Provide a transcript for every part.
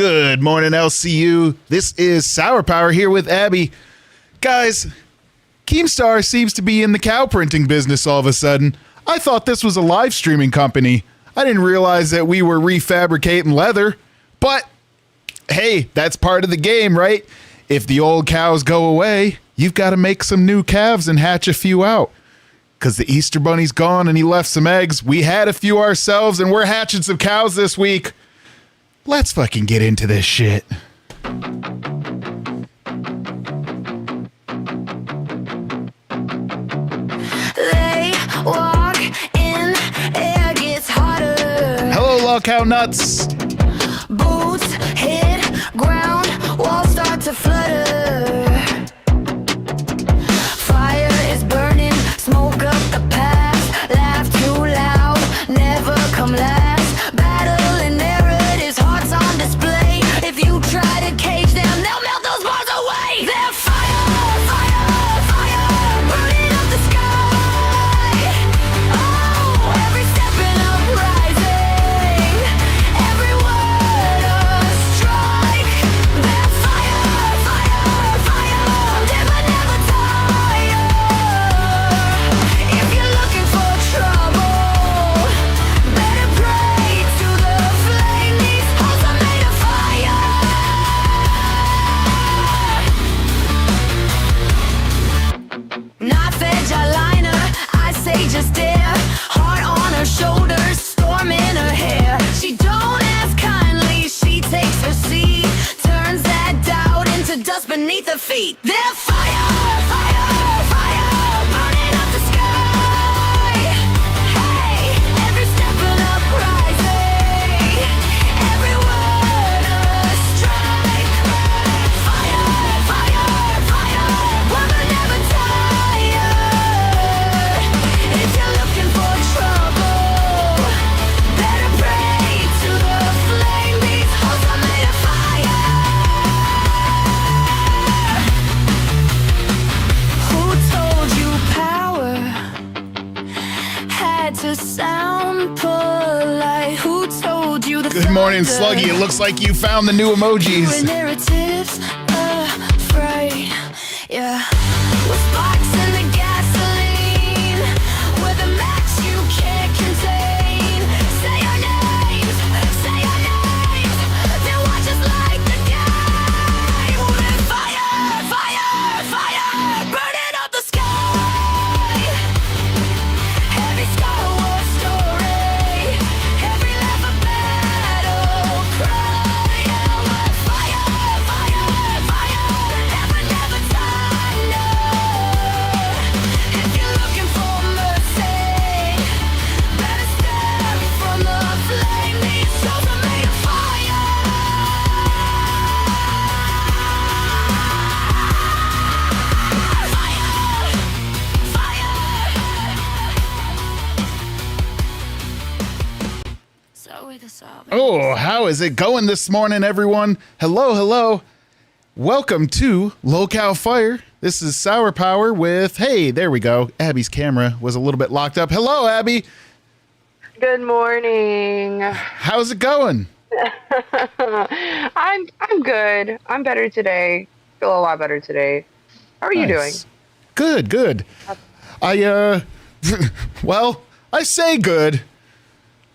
Good morning, LCU. This is Sour Power here with Abby. Guys, Keemstar seems to be in the cow printing business all of a sudden. I thought this was a live streaming company. I didn't realize that we were refabricating leather. But, hey, that's part of the game, right? If the old cows go away, you've got to make some new calves and hatch a few out. Because the Easter Bunny's gone and he left some eggs. We had a few ourselves and we're hatching some cows this week. Let's fucking get into this shit. They walk in, air gets hotter. Hello, Lolcow nuts. Boots hit ground, walls start to flutter. Fire is burning, smoke up the past. Laugh too loud, never come last. Battle and narratives, hearts on display. If you try to cage them, they'll melt those bars away. They're fire, fire, fire, burning up the sky. Oh, every step in uprising, every word a strike. They're fire, fire, fire, dim but never tire. If you're looking for trouble, better pray to the flame. These hearts are made of fire. Knife edge eyeliner, I say just dare. Heart on her shoulders, storm in her hair. She don't ask kindly, she takes her seat. Turns that doubt into dust beneath her feet. They're fire, fire, fire, burning up the sky. Hey, every step an uprising, every word a strike. Fire, fire, fire, we'll never tire. If you're looking for trouble, better pray to the flame. These hearts are made of fire. Who told you power had to sound polite? Who told you the Good morning, thunder Sluggy. It looks like you found the new emojis. narratives afraid, yeah. With sparks in the gasoline, with a match you can't contain. Say your names, then watch us light the game. With fire, fire, fire, burning up the sky. Every Star Wars story, every laugh a battle cry. Yeah, with fire, fire, fire, never tire. If you're looking for mercy, better step from the flame. These souls are made of fire. So with the sobbing. Oh, how is it going this morning, everyone? Hello, hello. Welcome to Lolcow Fire. This is Sour Power with, hey, there we go. Abby's camera was a little bit locked up. Hello, Abby. Good morning. How's it going? I'm good. I'm better today. Feel a lot better today. How are you doing? Nice. Good, good. Well, I say good,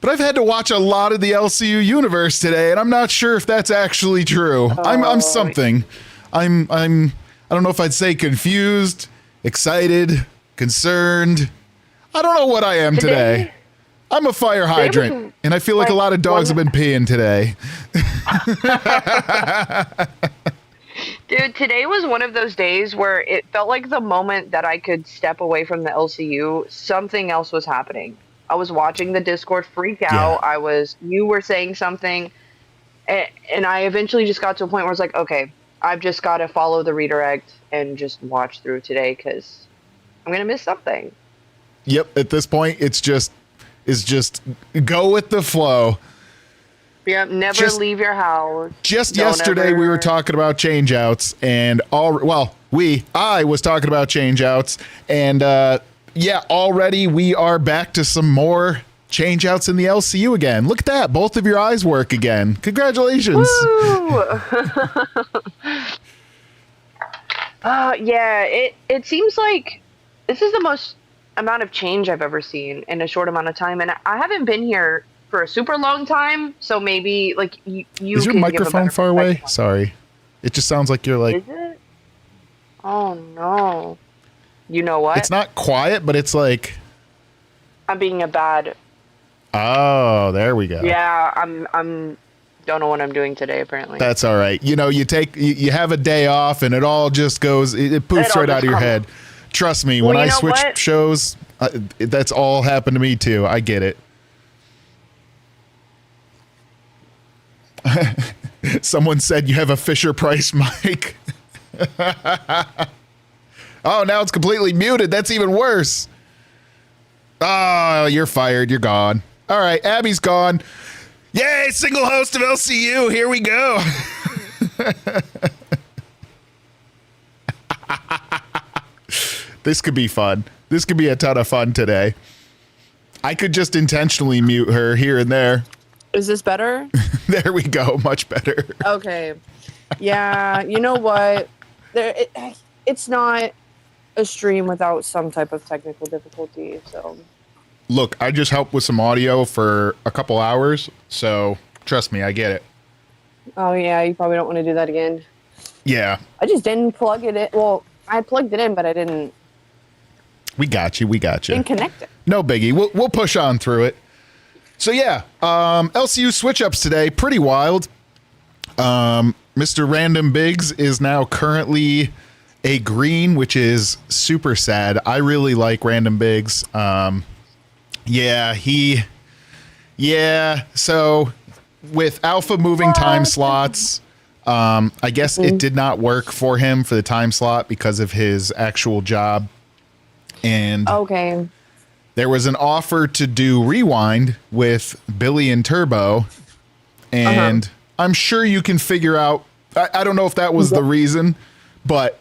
but I've had to watch a lot of the LCU universe today, and I'm not sure if that's actually true. I'm something. I don't know if I'd say confused, excited, concerned. I don't know what I am today. I'm a fire hydrant, and I feel like a lot of dogs have been peeing today. Dude, today was one of those days where it felt like the moment that I could step away from the LCU, something else was happening. I was watching the Discord freak out. Yeah. You were saying something, and I eventually just got to a point where I was like, okay, I've just got to follow the redirect and just watch through today because I'm going to miss something. Yep, at this point, it's just go with the flow. Yep, never leave your house. Just yesterday, we were talking about changeouts, and I was talking about changeouts, and yeah, already we are back to some more change outs in the LCU again. Look at that. Both of your eyes work again. Congratulations. Woo! Yeah, it seems like this is the most amount of change I've ever seen in a short amount of time, and I haven't been here for a super long time, so maybe like you Is your can microphone give a far away? perspective. Sorry. It just sounds like you're like... Is it? Oh no. You know what? It's not quiet, but it's like... I'm being a bad... Oh, there we go. Yeah, I'm don't know what I'm doing today, apparently. That's all right. You know, you have a day off and it all just goes, it poofs all right out just of your comes. head. Trust me, Well, when you I know switch what? shows, that's all happened to me too. I get it. Someone said you have a Fisher Price mic. Oh, now it's completely muted. That's even worse. Oh, you're fired. You're gone. All right, Abby's gone. Yay, single host of LCU. Here we go. This could be fun. This could be a ton of fun today. I could just intentionally mute her here and there. Is this better? There we go. Much better. Okay. Yeah, you know what? It's not a stream without some type of technical difficulty, so... Look, I just helped with some audio for a couple hours, so trust me, I get it. Oh, yeah, you probably don't want to do that again. Yeah. I just didn't plug it in. Well, I plugged it in, but I didn't We got you. didn't connect it. No biggie. We'll push on through it. So yeah, LCU switch ups today, pretty wild. Mr. Random Biggs is now currently a green, which is super sad. I really like Random Biggs. So with Alpha moving time slots, I guess it did not work for him for the time slot because of his actual job. And Okay. there was an offer to do Rewind with Billy and Turbo. And I'm sure you can figure out, I don't know if that was the reason, but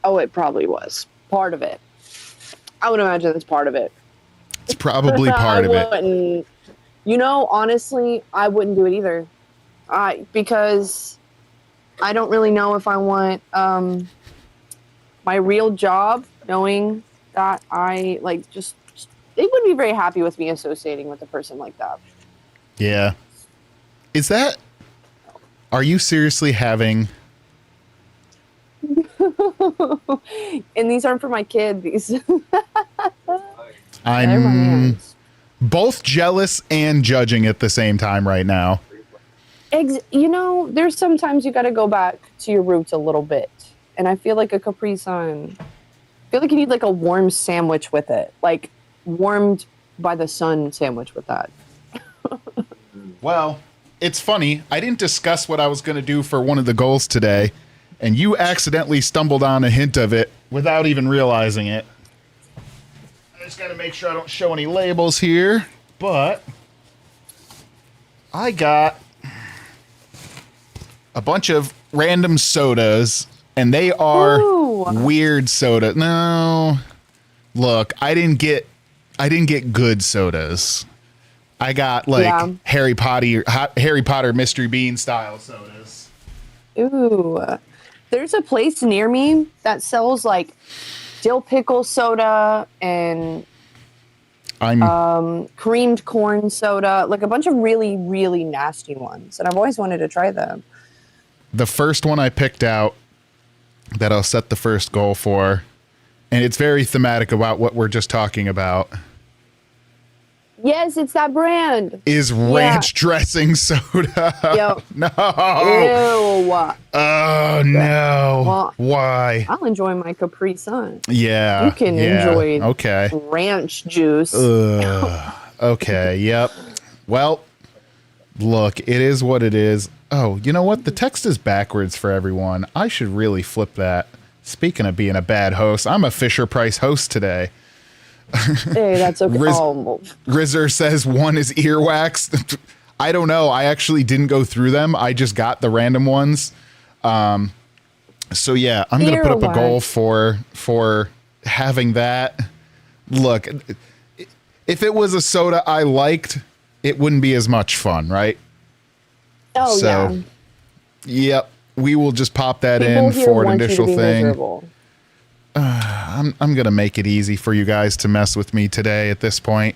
Oh, it probably was. Part of it. I would imagine it's part of it. it's probably part of it. it. You know, honestly, I wouldn't do it either. Because I don't really know if I want my real job, knowing that I like just they wouldn't be very happy with me associating with a person like that. Yeah. Are you seriously having... And these aren't for my kid. These they're my I'm hands. both jealous and judging at the same time right now. You know, there's sometimes you got to go back to your roots a little bit, and I feel like a Capri Sun. I feel like you need like a warm sandwich with it, like warmed by the sun sandwich with that. Well, it's funny. I didn't discuss what I was going to do for one of the goals today, and you accidentally stumbled on a hint of it without even realizing it. I just got to make sure I don't show any labels here, but I got a bunch of random sodas, and they are Ooh. weird soda. No, look, I didn't get good sodas. I got like Yeah. Harry Potter mystery bean style sodas. Ooh, there's a place near me that sells like dill pickle soda and I'm creamed corn soda, like a bunch of really, really nasty ones. And I've always wanted to try them. the first one I picked out that I'll set the first goal for, and it's very thematic about what we're just talking about, Yes, it's that brand. is ranch dressing soda. Yep. No. Ew. Oh no. Well, Why? I'll enjoy my Capri Sun. Yeah. You can yeah, enjoy Okay. ranch juice. Okay. Yep. Well, look, it is what it is. Oh, you know what? The text is backwards for everyone. I should really flip that. Speaking of being a bad host, I'm a Fisher Price host today. Hey, that's okay. Rizzer says one is earwax. I don't know. I actually didn't go through them. I just got the random ones. So yeah, I'm going to put up a goal for having that. Look, if it was a soda I liked, it wouldn't be as much fun, right? Oh, So, yeah. Yep. We will just pop that People in here for an want you to initial be thing. miserable. I'm going to make it easy for you guys to mess with me today at this point.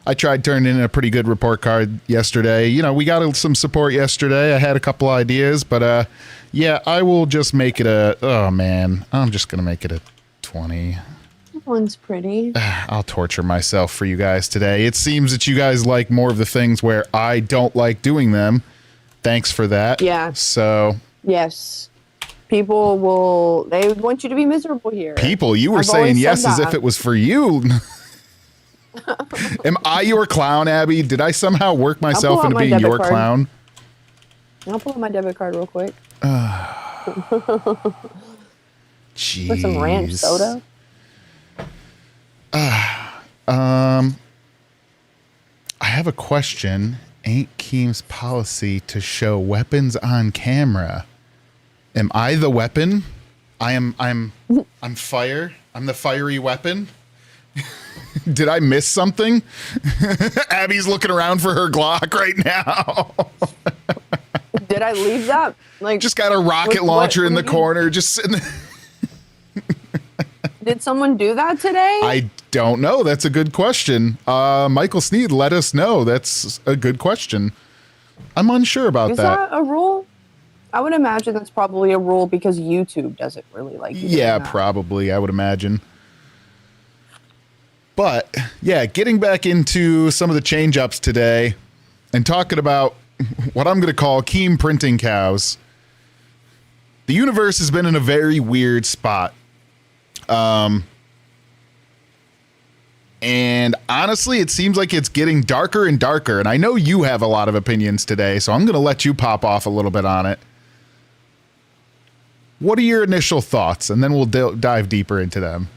I tried turning in a pretty good report card yesterday. You know, we got some support yesterday. I had a couple ideas, but yeah, I will just make it I'm just going to make it a 20. That one's pretty. I'll torture myself for you guys today. It seems that you guys like more of the things where I don't like doing them. Thanks for that. Yeah. So. Yes. They want you to be miserable here. People, you were I've saying always yes said as if that. it was for you. Am I your clown, Abby? Did I somehow work myself pull out into my being debit your card. clown? I'll pull out my debit card real quick. Jeez. For some ranch soda. I have a question. Ain't Keem's policy to show weapons on camera? Am I the weapon? I'm fire. I'm the fiery weapon. Did I miss something? Abby's looking around for her Glock right now. Did I leave that? Like, Just got a rocket launcher in the corner, just sitting there. did someone do that today? I don't know. That's a good question. Michael Sneed, let us know. That's a good question. I'm unsure about Is that. that a rule? I would imagine that's probably a rule because YouTube doesn't really like you Yeah, doing that. probably. I would imagine. But yeah, getting back into some of the change ups today and talking about what I'm going to call Keem printing cows. The universe has been in a very weird spot. And honestly, it seems like it's getting darker and darker. And I know you have a lot of opinions today, so I'm going to let you pop off a little bit on it. What are your initial thoughts? And then we'll dive deeper into them.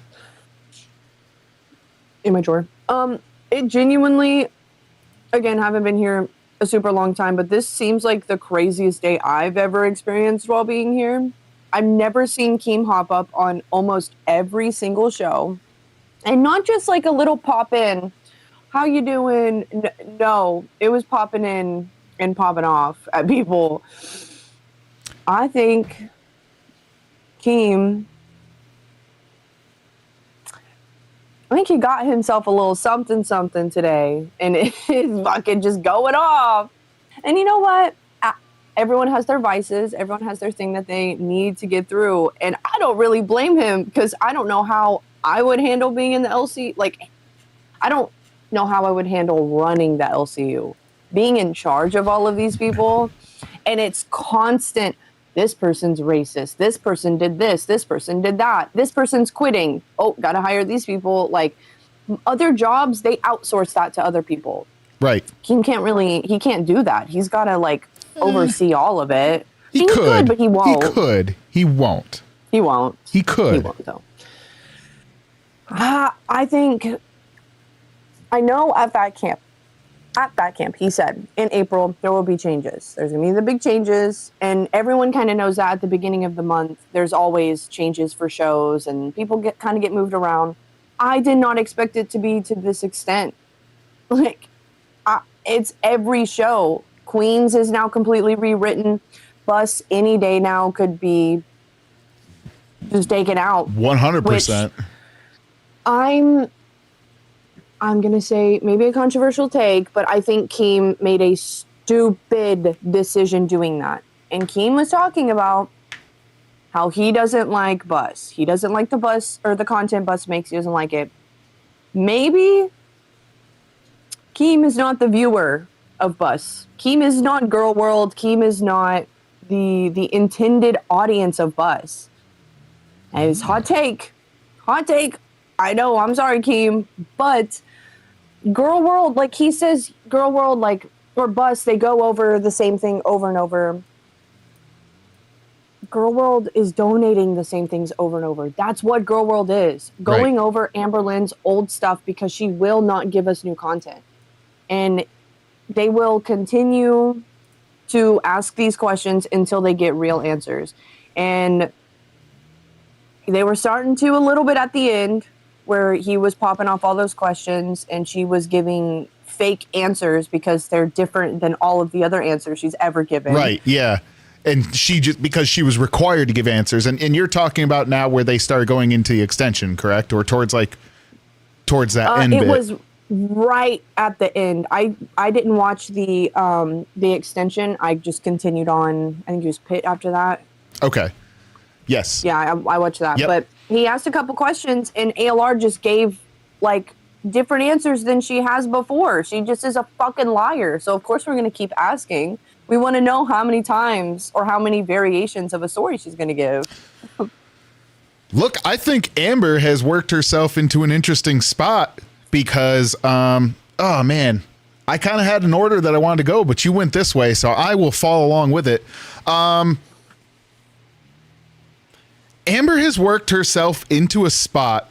Immature. It genuinely, again, haven't been here a super long time, but this seems like the craziest day I've ever experienced while being here. I've never seen Keem hop up on almost every single show. And not just like a little pop in. How you doing? No, it was popping in and popping off at people. I think Keem, he got himself a little something today, and it is fucking just going off. And you know what? Everyone has their vices. Everyone has their thing that they need to get through. And I don't really blame him because I don't know how I would handle being in the LC. Like, I don't know how I would handle running the LCU, being in charge of all of these people. And it's constant. This person's racist. This person did this. This person did that. This person's quitting. Oh, got to hire these people. Like, other jobs, they outsource that to other people. Right. He can't do that. He's got to, like, oversee all of it. He could, but he won't. He could. He won't. He won't. He could. He won't, though. I think, I know at that camp, he said in April, there will be changes. There's going to be the big changes. And everyone kind of knows that at the beginning of the month, there's always changes for shows and people get moved around. I did not expect it to be to this extent. Like, it's every show. Queens is now completely rewritten. Bus any day now could be just taken out. 100%. I'm going to say maybe a controversial take, but I think Keem made a stupid decision doing that. And Keem was talking about how he doesn't like Bus. He doesn't like the Bus or the content Bus makes. He doesn't like it. Maybe Keem is not the viewer of Bus. Keem is not Girl World. Keem is not the intended audience of Bus. And it's hot take. I know, I'm sorry, Keem, but Girl World, like he says, Girl World, like, or Bus, they go over the same thing over and over. Girl World is donating the same things over and over. That's what Girl World is. Going over Amber Lynn's old stuff because she will not give us new content. And they will continue to ask these questions until they get real answers. And they were starting to a little bit at the end where he was popping off all those questions and she was giving fake answers because they're different than all of the other answers she's ever given. Right. Yeah. And she just, because she was required to give answers. And you're talking about now where they started going into the extension, correct? Or towards that end it bit? was right at the end. I didn't watch the extension. I just continued on. I think it was Pitt after that. Okay. Yes. Yeah, I watched that. Yep. But he asked a couple questions and ALR just gave like different answers than she has before. She just is a fucking liar. So of course we're going to keep asking. We want to know how many times or how many variations of a story she's going to give. Look, I think Amber has worked herself into an interesting spot because, oh man, I kind of had an order that I wanted to go, but you went this way, so I will follow along with it. Amber has worked herself into a spot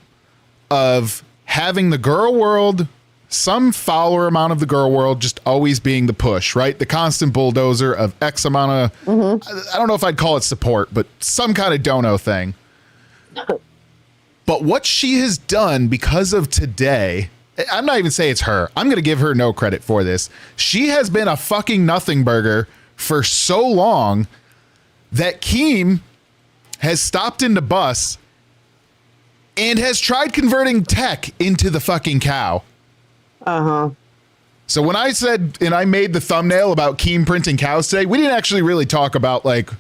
of having the girl world, some fouler amount of the girl world, just always being the push, right? The constant bulldozer of X amount of, I don't know if I'd call it support, but some kind of dono thing. But what she has done because of today, I'm not even saying it's her. I'm going to give her no credit for this. She has been a fucking nothing burger for so long that Keem has stopped in the bus and has tried converting Tech into the fucking cow. Uh-huh. So when I said, and I made the thumbnail about Keem printing cows today, we didn't actually really talk about, like,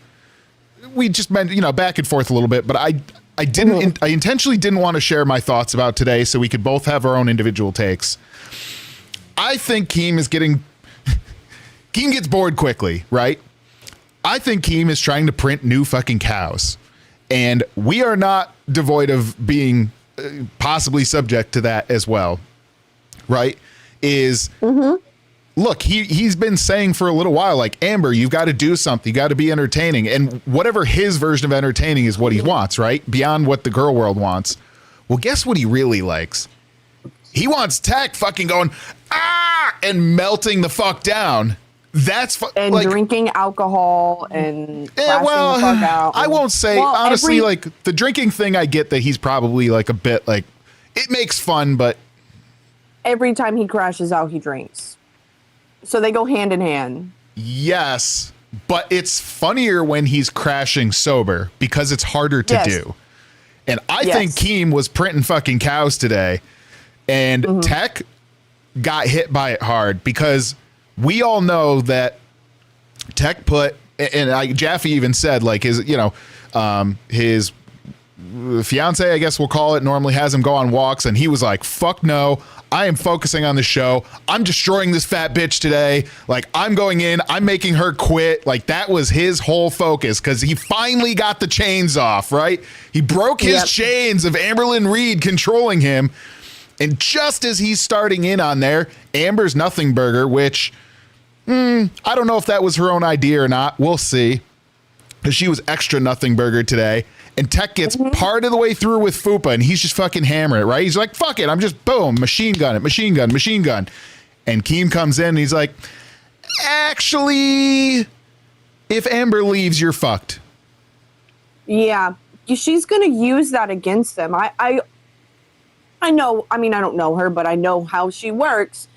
we just meant, back and forth a little bit, but I didn't, I intentionally didn't want to share my thoughts about today so we could both have our own individual takes. I think Keem is Keem gets bored quickly, right? I think Keem is trying to print new fucking cows. And we are not devoid of being possibly subject to that as well, right? Look, he's been saying for a little while, like, Amber, you've got to do something. You got to be entertaining. And whatever his version of entertaining is what he wants, right? Beyond what the girl world wants. Well, guess what he really likes? He wants Tech fucking going, and melting the fuck down. That's and like, drinking alcohol and well, the fuck out. I won't say, honestly, like, the drinking thing, I get that he's probably like a bit like, it makes fun, but every time he crashes out, he drinks. So they go hand in hand. Yes, but it's funnier when he's crashing sober because it's harder to do. And I think Keem was printing fucking cows today, and Tech got hit by it hard because we all know that Tech put, and Jaffe even said, like, his, his fiance, I guess we'll call it, normally has him go on walks, and he was like, fuck no, I am focusing on the show. I'm destroying this fat bitch today. Like, I'm going in, I'm making her quit. Like, that was his whole focus because he finally got the chains off, right? He broke his chains of Amberlyn Reed controlling him. And just as he's starting in on there, Amber's Nothing Burger, which I don't know if that was her own idea or not. We'll see. Because she was extra Nothing Burger today. And Tech gets part of the way through with Fupa, and he's just fucking hammering it, right? He's like, fuck it, I'm just, boom, machine gun it, machine gun, machine gun. And Keem comes in, and he's like, actually, if Amber leaves, you're fucked. Yeah, she's going to use that against them. I know, I mean, I don't know her, but I know how she works.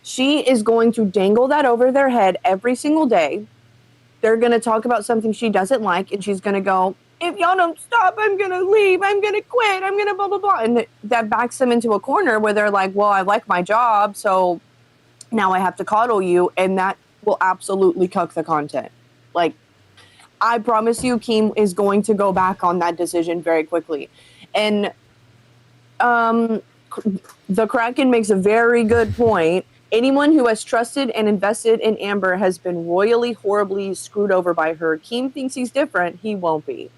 She is going to dangle that over their head every single day. They're going to talk about something she doesn't like, and she's going to go, if y'all don't stop, I'm going to leave. I'm going to quit. I'm going to blah, blah, blah. And that backs them into a corner where they're like, well, I like my job, so now I have to coddle you. And that will absolutely cuck the content. Like, I promise you, Keem is going to go back on that decision very quickly. And the Kraken makes a very good point. Anyone who has trusted and invested in Amber has been royally, horribly screwed over by her. Keem thinks he's different. He won't be.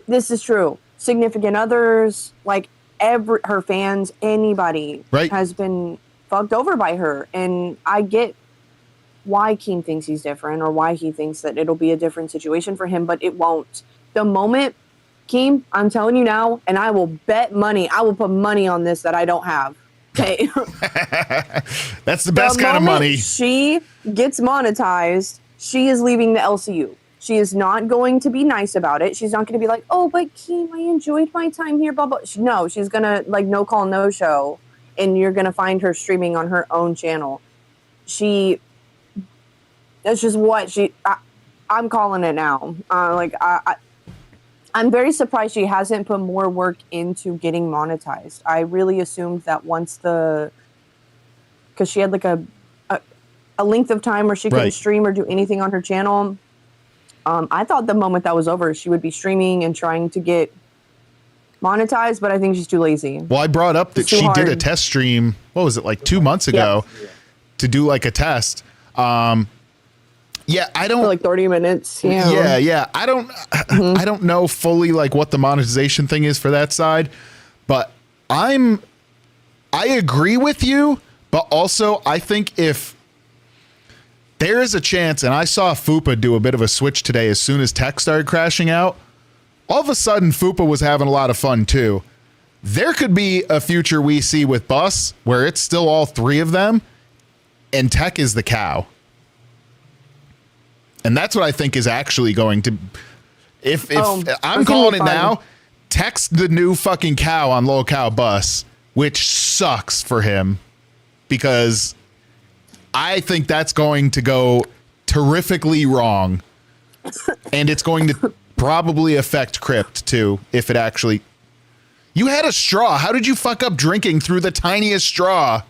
This is true. Significant others, like her fans, anybody has been fucked over by her. And I get why Keem thinks he's different or why he thinks that it'll be a different situation for him, but it won't. The moment, Keem, I'm telling you now, and I will bet money, I will put money on this that I don't have. Okay. That's the best kind of money. She gets monetized. She is leaving the LCU. She is not going to be nice about it. She's not going to be like, oh, but Keem, I enjoyed my time here, blah, blah. No, she's going to like no call, no show. And you're going to find her streaming on her own channel. That's just what I'm calling it now. I'm very surprised she hasn't put more work into getting monetized. I really assumed that once because she had like a length of time where she couldn't stream or do anything on her channel. I thought the moment that was over, she would be streaming and trying to get monetized, but I think she's too lazy. Well, I brought up that she did a test stream. What was it, like 2 months ago, to do like a test. Yeah, I don't. For like 30 minutes. Yeah. I don't know fully like what the monetization thing is for that side, but I agree with you, but also I think if there is a chance, and I saw Fupa do a bit of a switch today as soon as tech started crashing out, all of a sudden Fupa was having a lot of fun too. There could be a future we see with Bus where it's still all three of them and tech is the cow. And that's what I think is actually going to, if I'm calling it now, text the new fucking cow on Lolcow Bus, which sucks for him because I think that's going to go terrifically wrong. And it's going to probably affect Crypt too, if it actually, you had a straw. How did you fuck up drinking through the tiniest straw?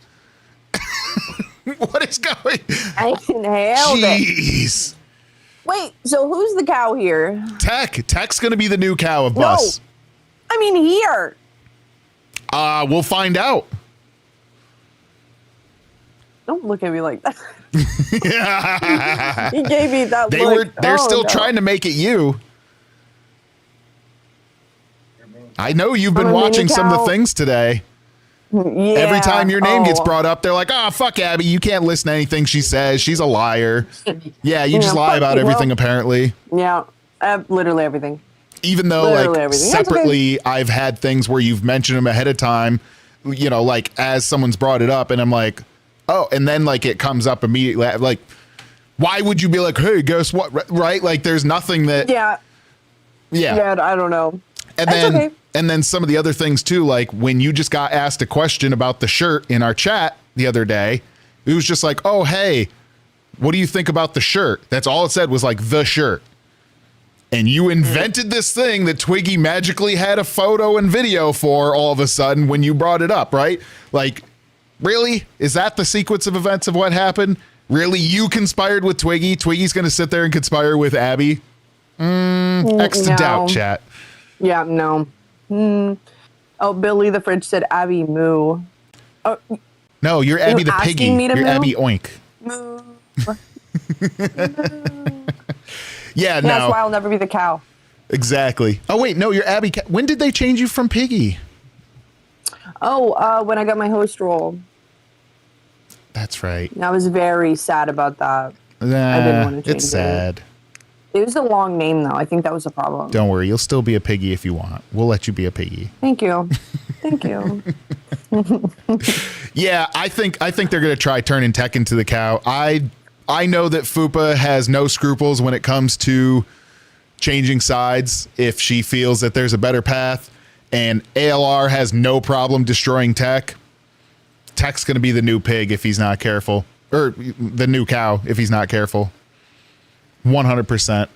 What is going? I inhaled it. Jeez. Wait, so who's the cow here? Tech's going to be the new cow of Bus. No, I mean here. We'll find out. Don't look at me like that. Yeah. He gave me that look. They're still trying to make it you. I know you've been watching some of the things today. Yeah. Every time your name gets brought up, they're like, oh, fuck Abby. You can't listen to anything she says. She's a liar. Yeah, you just lie about everything, apparently. Yeah, literally everything. Even though, like, separately, I've had things where you've mentioned them ahead of time, you know, like, as someone's brought it up, and I'm like, oh, and then, like, it comes up immediately. Like, why would you be like, hey, guess what? Right? Like, there's nothing that... Yeah, I don't know. And then some of the other things too, like when you just got asked a question about the shirt in our chat the other day, it was just like, oh, hey, what do you think about the shirt? That's all it said was like the shirt. And you invented this thing that Twiggy magically had a photo and video for all of a sudden when you brought it up, right? Like, really? Is that the sequence of events of what happened? Really? You conspired with Twiggy? Twiggy's going to sit there and conspire with Abby? X to doubt, chat. Yeah, no. Oh, Billy the Fridge said Abby moo. Oh, no, you're Abby the piggy. You're moo? Abby oink. Moo. Yeah, no. That's why I'll never be the cow. Exactly. Oh, wait, no, you're Abby. When did they change you from piggy? Oh, when I got my host role. That's right. I was very sad about that. I didn't want to change it's sad. It was a long name, though. I think that was a problem. Don't worry. You'll still be a piggy if you want. We'll let you be a piggy. Thank you. Thank you. Yeah, I think they're going to try turning tech into the cow. I know that Fupa has no scruples when it comes to changing sides if she feels that there's a better path. And ALR has no problem destroying tech. Tech's going to be the new pig if he's not careful. Or the new cow if he's not careful. 100%.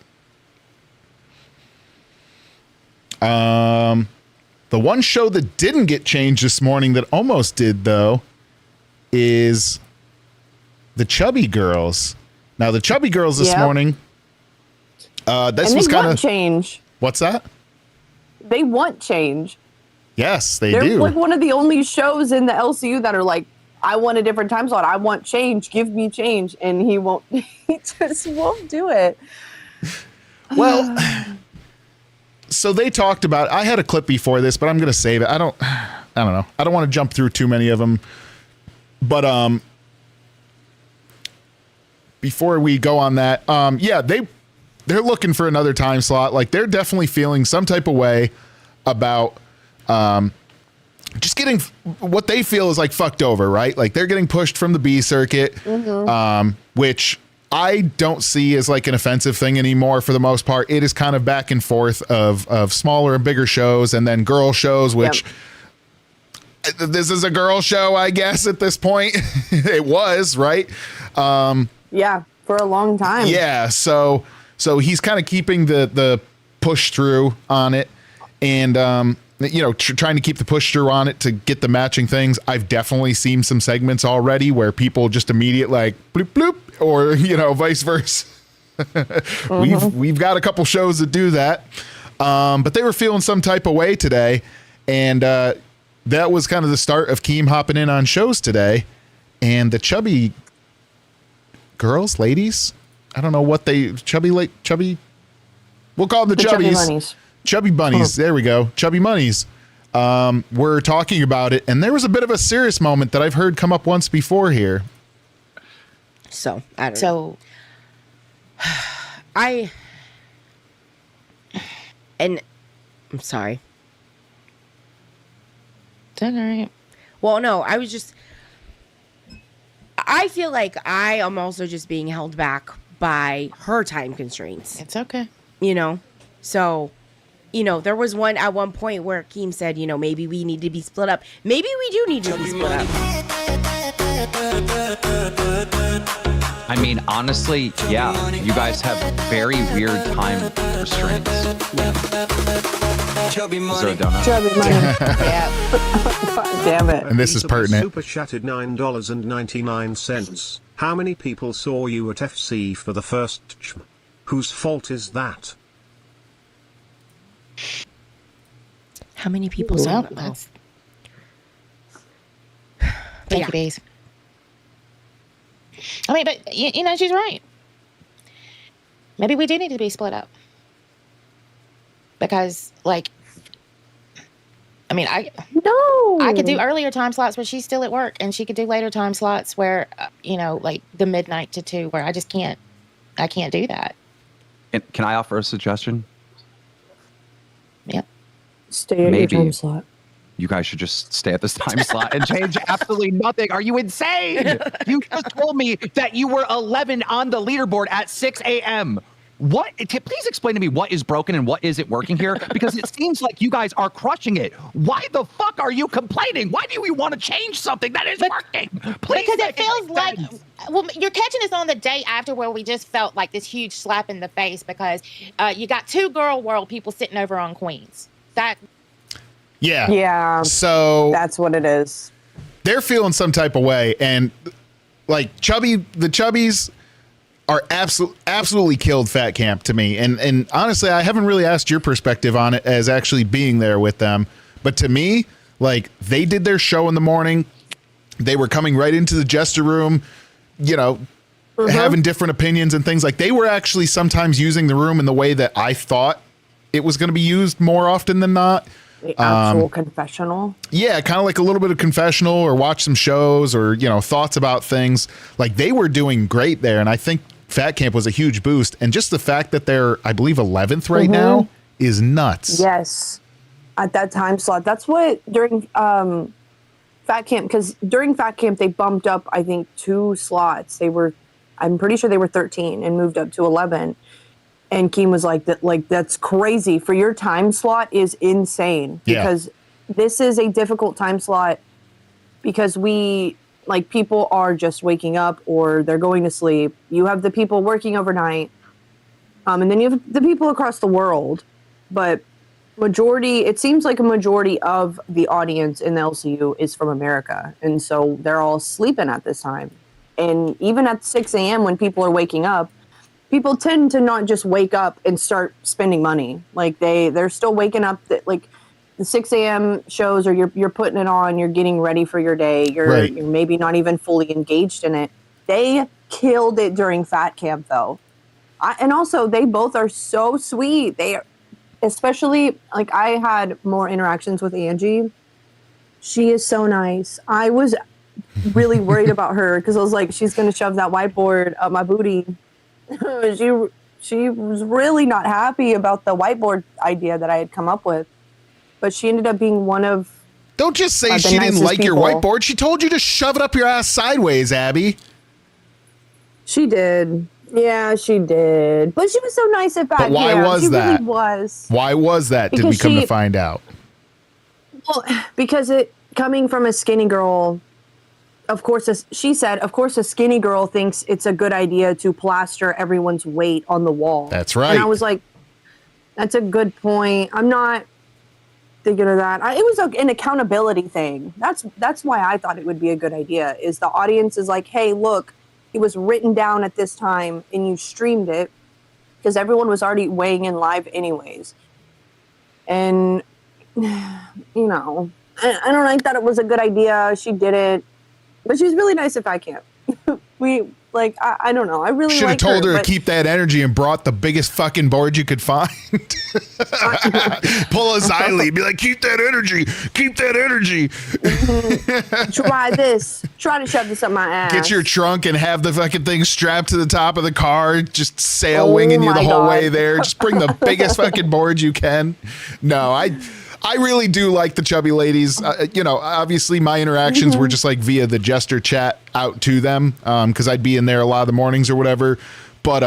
The one show that didn't get changed this morning that almost did, though, is the Chubby Girls. Now, the Chubby Girls this morning, this was kind of change. What's that? They want change. Yes, they They're do. like one of the only shows in the LCU that are like, I want a different time slot. I want change. Give me change. And he won't. He just won't do it. Well, so they talked about. I had a clip before this, but I'm going to save it. I don't know. I don't want to jump through too many of them. But before we go on that, yeah, they're looking for another time slot. Like they're definitely feeling some type of way about just getting what they feel is like fucked over, right? Like they're getting pushed from the B circuit, which I don't see as like an offensive thing anymore for the most part. It is kind of back and forth of smaller and bigger shows and then girl shows, which this is a girl show, I guess, at this point. It was, right? Yeah, for a long time. Yeah, so he's kind of keeping the push through on it and trying to keep the push through on it to get the matching things. I've definitely seen some segments already where people just immediate like bloop bloop or vice versa. We've got a couple shows that do that. But they were feeling some type of way today, and that was kind of the start of Keem hopping in on shows today. And the chubby girls, ladies, I don't know what they chubby. We'll call them the chubbies. Chubby bunnies. Chubby bunnies. There we go. Chubby bunnies. We're talking about it, and there was a bit of a serious moment that I've heard come up once before here. So I don't know. I'm sorry. It's all right. Well, no, I feel like I am also just being held back by her time constraints. It's okay. So, there was at one point where Keem said, maybe we need to be split up. Maybe we do need to be split up. I mean, honestly, yeah, you guys have very weird time restraints. Is there a donut? Chubby money. Yeah. God damn it. And this is pertinent. Super chatted $9.99. How many people saw you at FC for the first ch? Whose fault is that? How many people Well, saw that's... But Thank yeah. you, Bees. I mean, but, she's right. Maybe we do need to be split up. Because, I could do earlier time slots where she's still at work, and she could do later time slots where, the midnight to 2, where I can't do that. And can I offer a suggestion? Yep. Stay at Maybe. your time slot. You guys should just stay at this time slot and change absolutely nothing. Are you insane? You just told me that you were 11 on the leaderboard at 6 a.m. What? Please explain to me what is broken and what isn't working here, because it seems like you guys are crushing it. Why the fuck are you complaining? Why do you want to change something that is working? Please, Because it make feels make like, sense. you're catching us on the day after where we just felt like this huge slap in the face because you got 2 girl world people sitting over on Queens. Yeah. Yeah. So That's what it is. they're feeling some type of way, and the chubbies are absolutely killed Fat Camp to me. And honestly, I haven't really asked your perspective on it as actually being there with them. But to me, they did their show in the morning. They were coming right into the jester room, having different opinions and things. They were actually sometimes using the room in the way that I thought it was going to be used more often than not. The actual confessional. Yeah, kind of like a little bit of confessional or watch some shows or, thoughts about things. They were doing great there. And I think Fat Camp was a huge boost. And just the fact that they're, I believe, 11th right now is nuts. Yes. At that time slot. That's what during Fat Camp, because during Fat Camp, they bumped up, I think, 2 slots. I'm pretty sure they were 13 and moved up to 11. And Keem was like, that's crazy. For your time slot is insane. Because this is a difficult time slot because people are just waking up or they're going to sleep. You have the people working overnight. And then you have the people across the world. But it seems like a majority of the audience in the LCU is from America. And so they're all sleeping at this time. And even at 6 a.m. when people are waking up, people tend to not just wake up and start spending money. They're still waking up. The 6 a.m. shows, or you're putting it on. You're getting ready for your day. You're maybe not even fully engaged in it. They killed it during Fat Camp though, and also they both are so sweet. They, especially I had more interactions with Angie. She is so nice. I was really worried about her because I was like, she's gonna shove that whiteboard up my booty. She was really not happy about the whiteboard idea that I had come up with, but she ended up being one of. Don't just say she didn't like your whiteboard. She told you to shove it up your ass sideways, Abby. She did. Yeah, she did. But she was so nice at back. But why was she that? Really was. Why was that? Did we Because come to find out? Well, because it coming from a skinny girl, of course, she said, of course, a skinny girl thinks it's a good idea to plaster everyone's weight on the wall. That's right. And I was like, that's a good point. I'm not thinking of that. It was an accountability thing. That's why I thought it would be a good idea, is the audience is like, hey, look, it was written down at this time and you streamed it, because everyone was already weighing in live anyways. And, I don't know. I thought it was a good idea. She did it. But she's really nice if I can't. I don't know. I really should have like told her but to keep that energy and brought the biggest fucking board you could find. Pull a Xylee, be like, keep that energy, keep that energy. Try this. Try to shove this up my ass. Get your trunk and have the fucking thing strapped to the top of the car, just sail winging you the whole way there. Just bring the biggest fucking board you can. No, I really do like the chubby ladies. Obviously my interactions were just like via the Jester chat out to them, because I'd be in there a lot of the mornings or whatever. But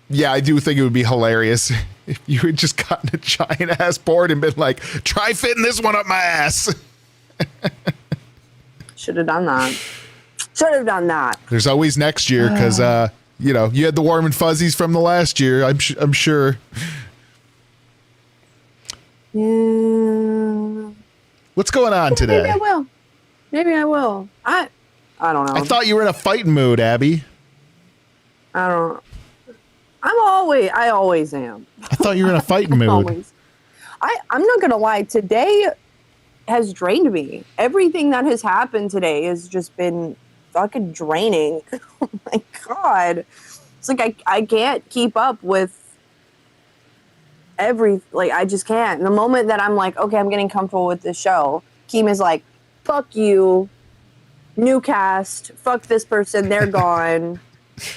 yeah, I do think it would be hilarious if you had just gotten a giant ass board and been like, try fitting this one up my ass. Should have done that. Should have done that. There's always next year, because you had the warm and fuzzies from the last year. I'm sure. Yeah. What's going on today? Maybe I will. I don't know. I thought you were in a fighting mood, Abby. I don't. I always am. I thought you were in a fighting mood. Always. I'm not gonna lie. Today has drained me. Everything that has happened today has just been fucking draining. Oh my god. It's like I can't keep up with I just can't. And the moment that I'm like, okay, I'm getting comfortable with this show, Keem is like, fuck you, new cast, fuck this person, they're gone,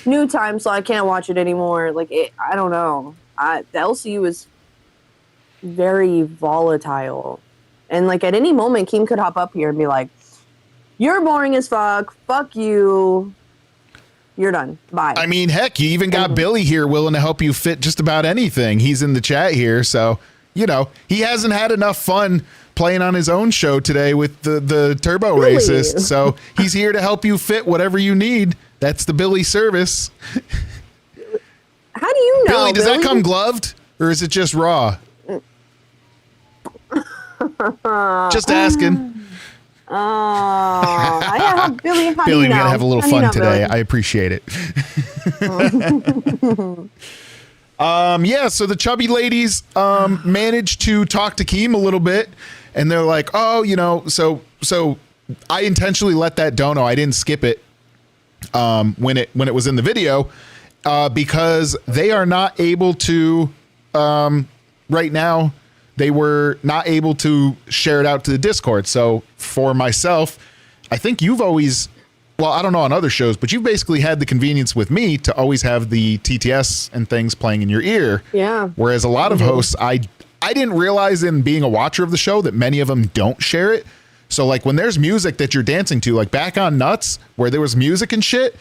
new time slot, I can't watch it anymore. I don't know. The LCU is very volatile. And at any moment, Keem could hop up here and be like, you're boring as fuck you. You're done. Bye. I mean, heck, you even got Billy here willing to help you fit just about anything. He's in the chat here. So, he hasn't had enough fun playing on his own show today with the Turbo Really? Racist. So he's here to help you fit whatever you need. That's the Billy service. How do you know, Billy, does that come gloved or is it just raw? Just asking. Oh, yeah, Billy, how do Billy, you we know? gotta have a little How do you fun know, today. Billy? I appreciate it. Yeah, so the chubby ladies managed to talk to Keem a little bit, and they're like, oh, so I intentionally let that dono. I didn't skip it when it was in the video because they are not able to right now. They were not able to share it out to the Discord. So for myself, I think you've always, well, I don't know on other shows, but you've basically had the convenience with me to always have the TTS and things playing in your ear. Yeah. Whereas a lot of hosts, I didn't realize in being a watcher of the show that many of them don't share it. So when there's music that you're dancing to, back on Nuts, where there was music and shit,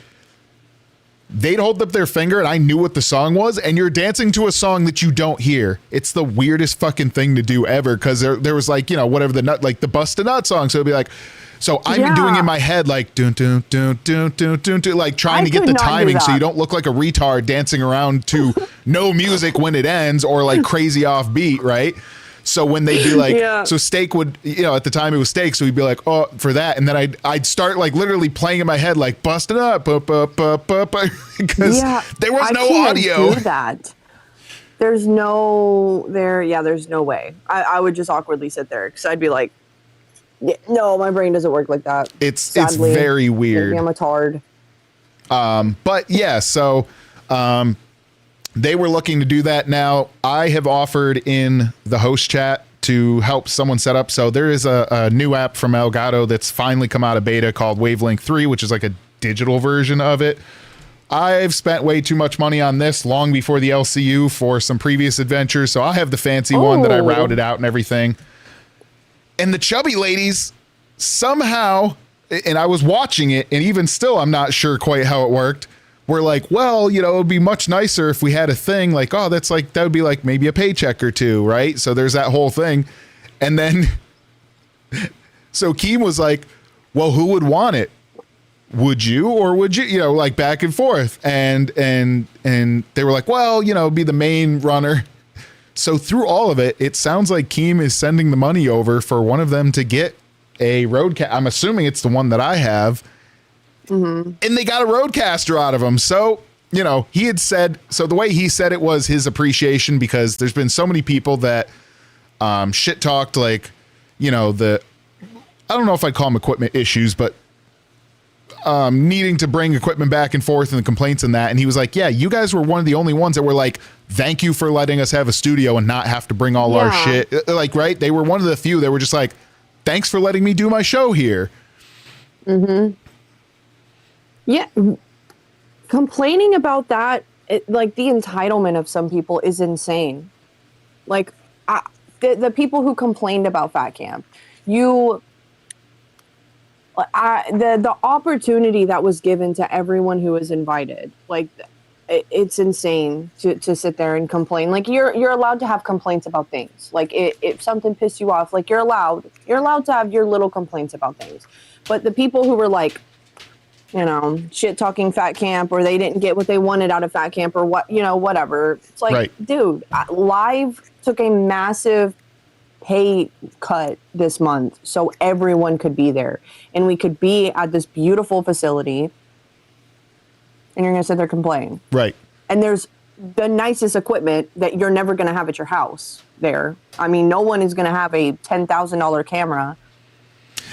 they'd hold up their finger and I knew what the song was, and you're dancing to a song that you don't hear. It's the weirdest fucking thing to do ever, because there was whatever the nut, the Bust a Nut song. So it'd be so I'm doing in my head dun dun dun dun dun dun dun, trying to get the timing so you don't look like a retard dancing around to no music when it ends or crazy offbeat, right? So when they'd be so Steak would, at the time it was Steak, so he'd be like, oh, for that. And then I'd start literally playing in my head, busting up, because there was no audio. Do that. There's no way. I would just awkwardly sit there because I'd be like, no, my brain doesn't work like that. Sadly, it's very weird. Maybe I'm a tard. But yeah, so they were looking to do that. Now, I have offered in the host chat to help someone set up. So there is a new app from Elgato that's finally come out of beta called Wavelength 3, which is a digital version of it. I've spent way too much money on this long before the LCU for some previous adventures. So I have the fancy one that I routed out and everything. And the chubby ladies somehow, and I was watching it, and even still I'm not sure quite how it worked, were like, well, you know, it would be much nicer if we had a thing like, oh, that would be like maybe a paycheck or two, right? So there's that whole thing. And then, so Keem was like, well, who would want it? Would you, or would you, you know, like back and forth. And they were like, well, you know, be the main runner. So through all of it, it sounds like Keem is sending the money over for one of them to get a roadcast. I'm assuming it's the one that I have. And they got a roadcaster out of him. So, you know, he had said, so the way he said it was his appreciation, because there's been so many people that shit talked, like, you know, I don't know if I'd call them equipment issues, but needing to bring equipment back and forth and the complaints and that. And he was like, yeah, you guys were one of the only ones that were like, thank you for letting us have a studio and not have to bring all our shit. Like, right. They were one of the few that were just like, thanks for letting me do my show here. Yeah. Complaining about that, like the entitlement of some people is insane. Like the people who complained about Fat Camp, the opportunity that was given to everyone who was invited, like it's insane to sit there and complain. Like you're allowed to have complaints about things. Like if something pissed you off, like you're allowed to have your little complaints about things. But the people who were like, you know, shit talking Fat Camp, or they didn't get what they wanted out of Fat Camp, or what, you know, whatever. It's like, right. Dude, Live took a massive pay cut this month so everyone could be there, and we could be at this beautiful facility, and you're gonna sit there complaining, right? And there's the nicest equipment that you're never gonna have at your house there. I mean, no one is gonna have a $10,000 camera.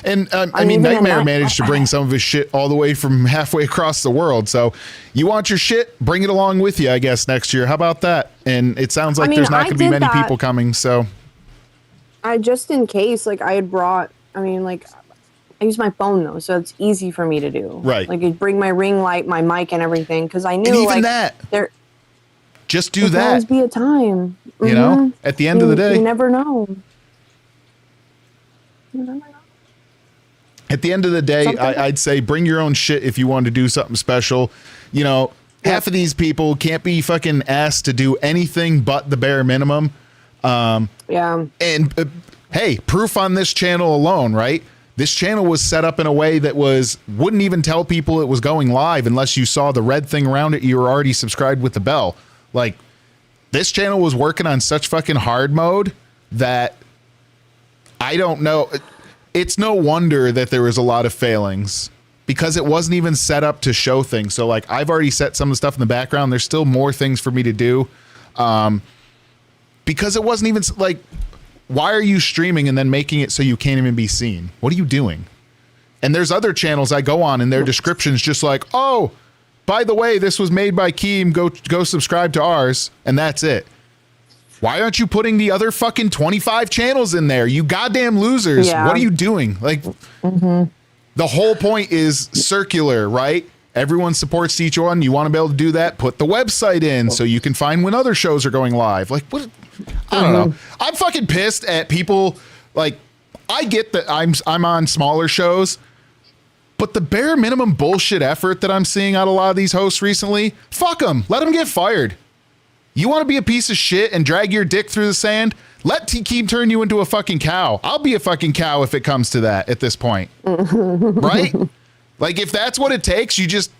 And I mean, Nightmare managed to bring some of his shit all the way from halfway across the world. So you want your shit, bring it along with you, I guess, next year. How about that? And it sounds like there's not going to be many people coming. So I just in case, like I had brought, I mean, like I use my phone though, so it's easy for me to do. Right. Like I'd bring my ring light, my mic, and everything, because I knew, and even like that, just do that. There'll always be a time. You know, at the end of the day, you never know. You never know. At the end of the day, I'd say bring your own shit if you want to do something special. You know, half of these people can't be fucking asked to do anything but the bare minimum. And hey, proof on this channel alone, right? This channel was set up in a way that wouldn't even tell people it was going live unless you saw the red thing around it. You were already subscribed with the bell. Like, this channel was working on such fucking hard mode that I don't know. It's no wonder that there was a lot of failings, because it wasn't even set up to show things. So like, I've already set some of the stuff in the background. There's still more things for me to do. Because it wasn't even like, why are you streaming and then making it so you can't even be seen? What are you doing? And there's other channels I go on and their descriptions just like, oh, by the way, this was made by Keem. Go subscribe to ours. And that's it. Why aren't you putting the other fucking 25 channels in there? You goddamn losers. Yeah. What are you doing? Like, the whole point is circular, right? Everyone supports each one. You want to be able to do that? Put the website in so you can find when other shows are going live. Like, what? I don't know. I'm fucking pissed at people. Like, I get that I'm on smaller shows, but the bare minimum bullshit effort that I'm seeing out of a lot of these hosts recently, fuck them. Let them get fired. You want to be a piece of shit and drag your dick through the sand? Let Keem turn you into a fucking cow. I'll be a fucking cow if it comes to that at this point. Right? Like, if that's what it takes, you just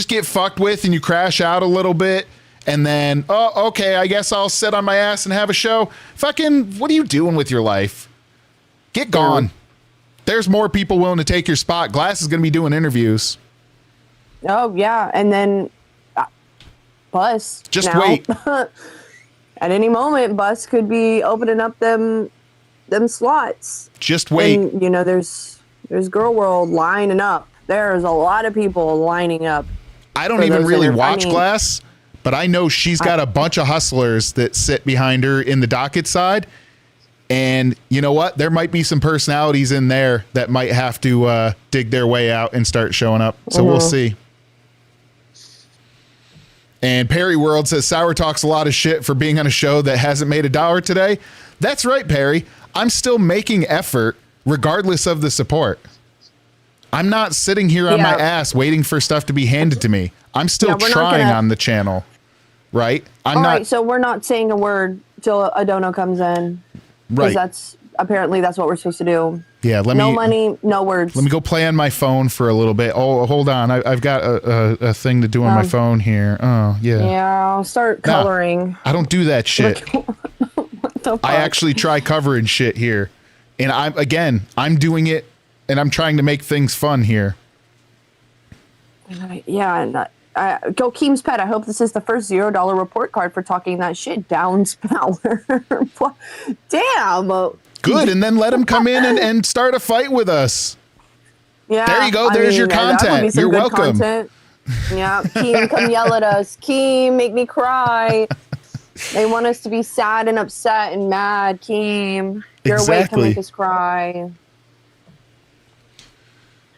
get fucked with and you crash out a little bit, and then, oh, okay, I guess I'll sit on my ass and have a show. Fucking, what are you doing with your life? Get gone. There's more people willing to take your spot. Glass is going to be doing interviews. Oh, yeah. And then Bus. Just wait. At any moment, Bus could be opening up them slots. Just wait. And, you know, there's Girl World lining up. There's a lot of people lining up. I don't even really watch Glass, but I know she's got a bunch of hustlers that sit behind her in the docket side. And you know what? There might be some personalities in there that might have to dig their way out and start showing up. So we'll see. And Perry World says Sour talks a lot of shit for being on a show that hasn't made $1 today. That's right, Perry. I'm still making effort regardless of the support. I'm not sitting here on my Yeah. ass waiting for stuff to be handed to me. I'm still Yeah, we're not trying gonna- on the channel, right? I'm All not right, so we're not saying a word till a dono comes in. Because right. that's apparently that's what we're supposed to do. Yeah, No money, no words. Let me go play on my phone for a little bit. Oh, hold on. I've got a thing to do on my phone here. Oh, yeah. Yeah, I'll start Nah, coloring. I don't do that shit. What the fuck? I actually try covering shit here. And I'm doing it and I'm trying to make things fun here. Yeah, and go Keem's Pet. I hope this is the first $0 report card for talking that shit down, Speller. What? Damn. Good. And then let him come in and start a fight with us. Yeah. There you go. There's your that would be content. some You're good welcome. content. Yeah, Keem, come yell at us. Keem, make me cry. They want us to be sad and upset and mad. Keem, your way can Exactly. make us cry.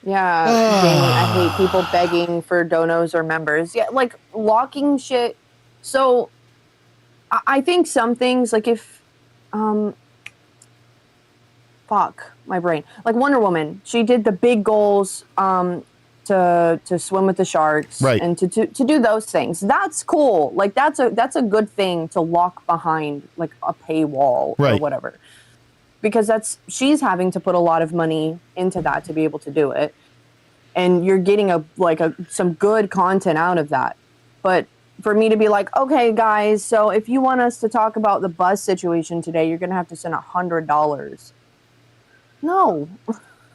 Yeah, Jamie, I hate people begging for donos or members. Yeah, like locking shit. So, I think some things, like if, fuck my brain. Like Wonder Woman, she did the big goals to swim with the sharks, Right. and to do those things. That's cool. Like that's a good thing to lock behind like a paywall or Right. whatever. Because she's having to put a lot of money into that to be able to do it. And you're getting some good content out of that. But for me to be like, okay, guys, so if you want us to talk about the bus situation today, you're going to have to send $100. No.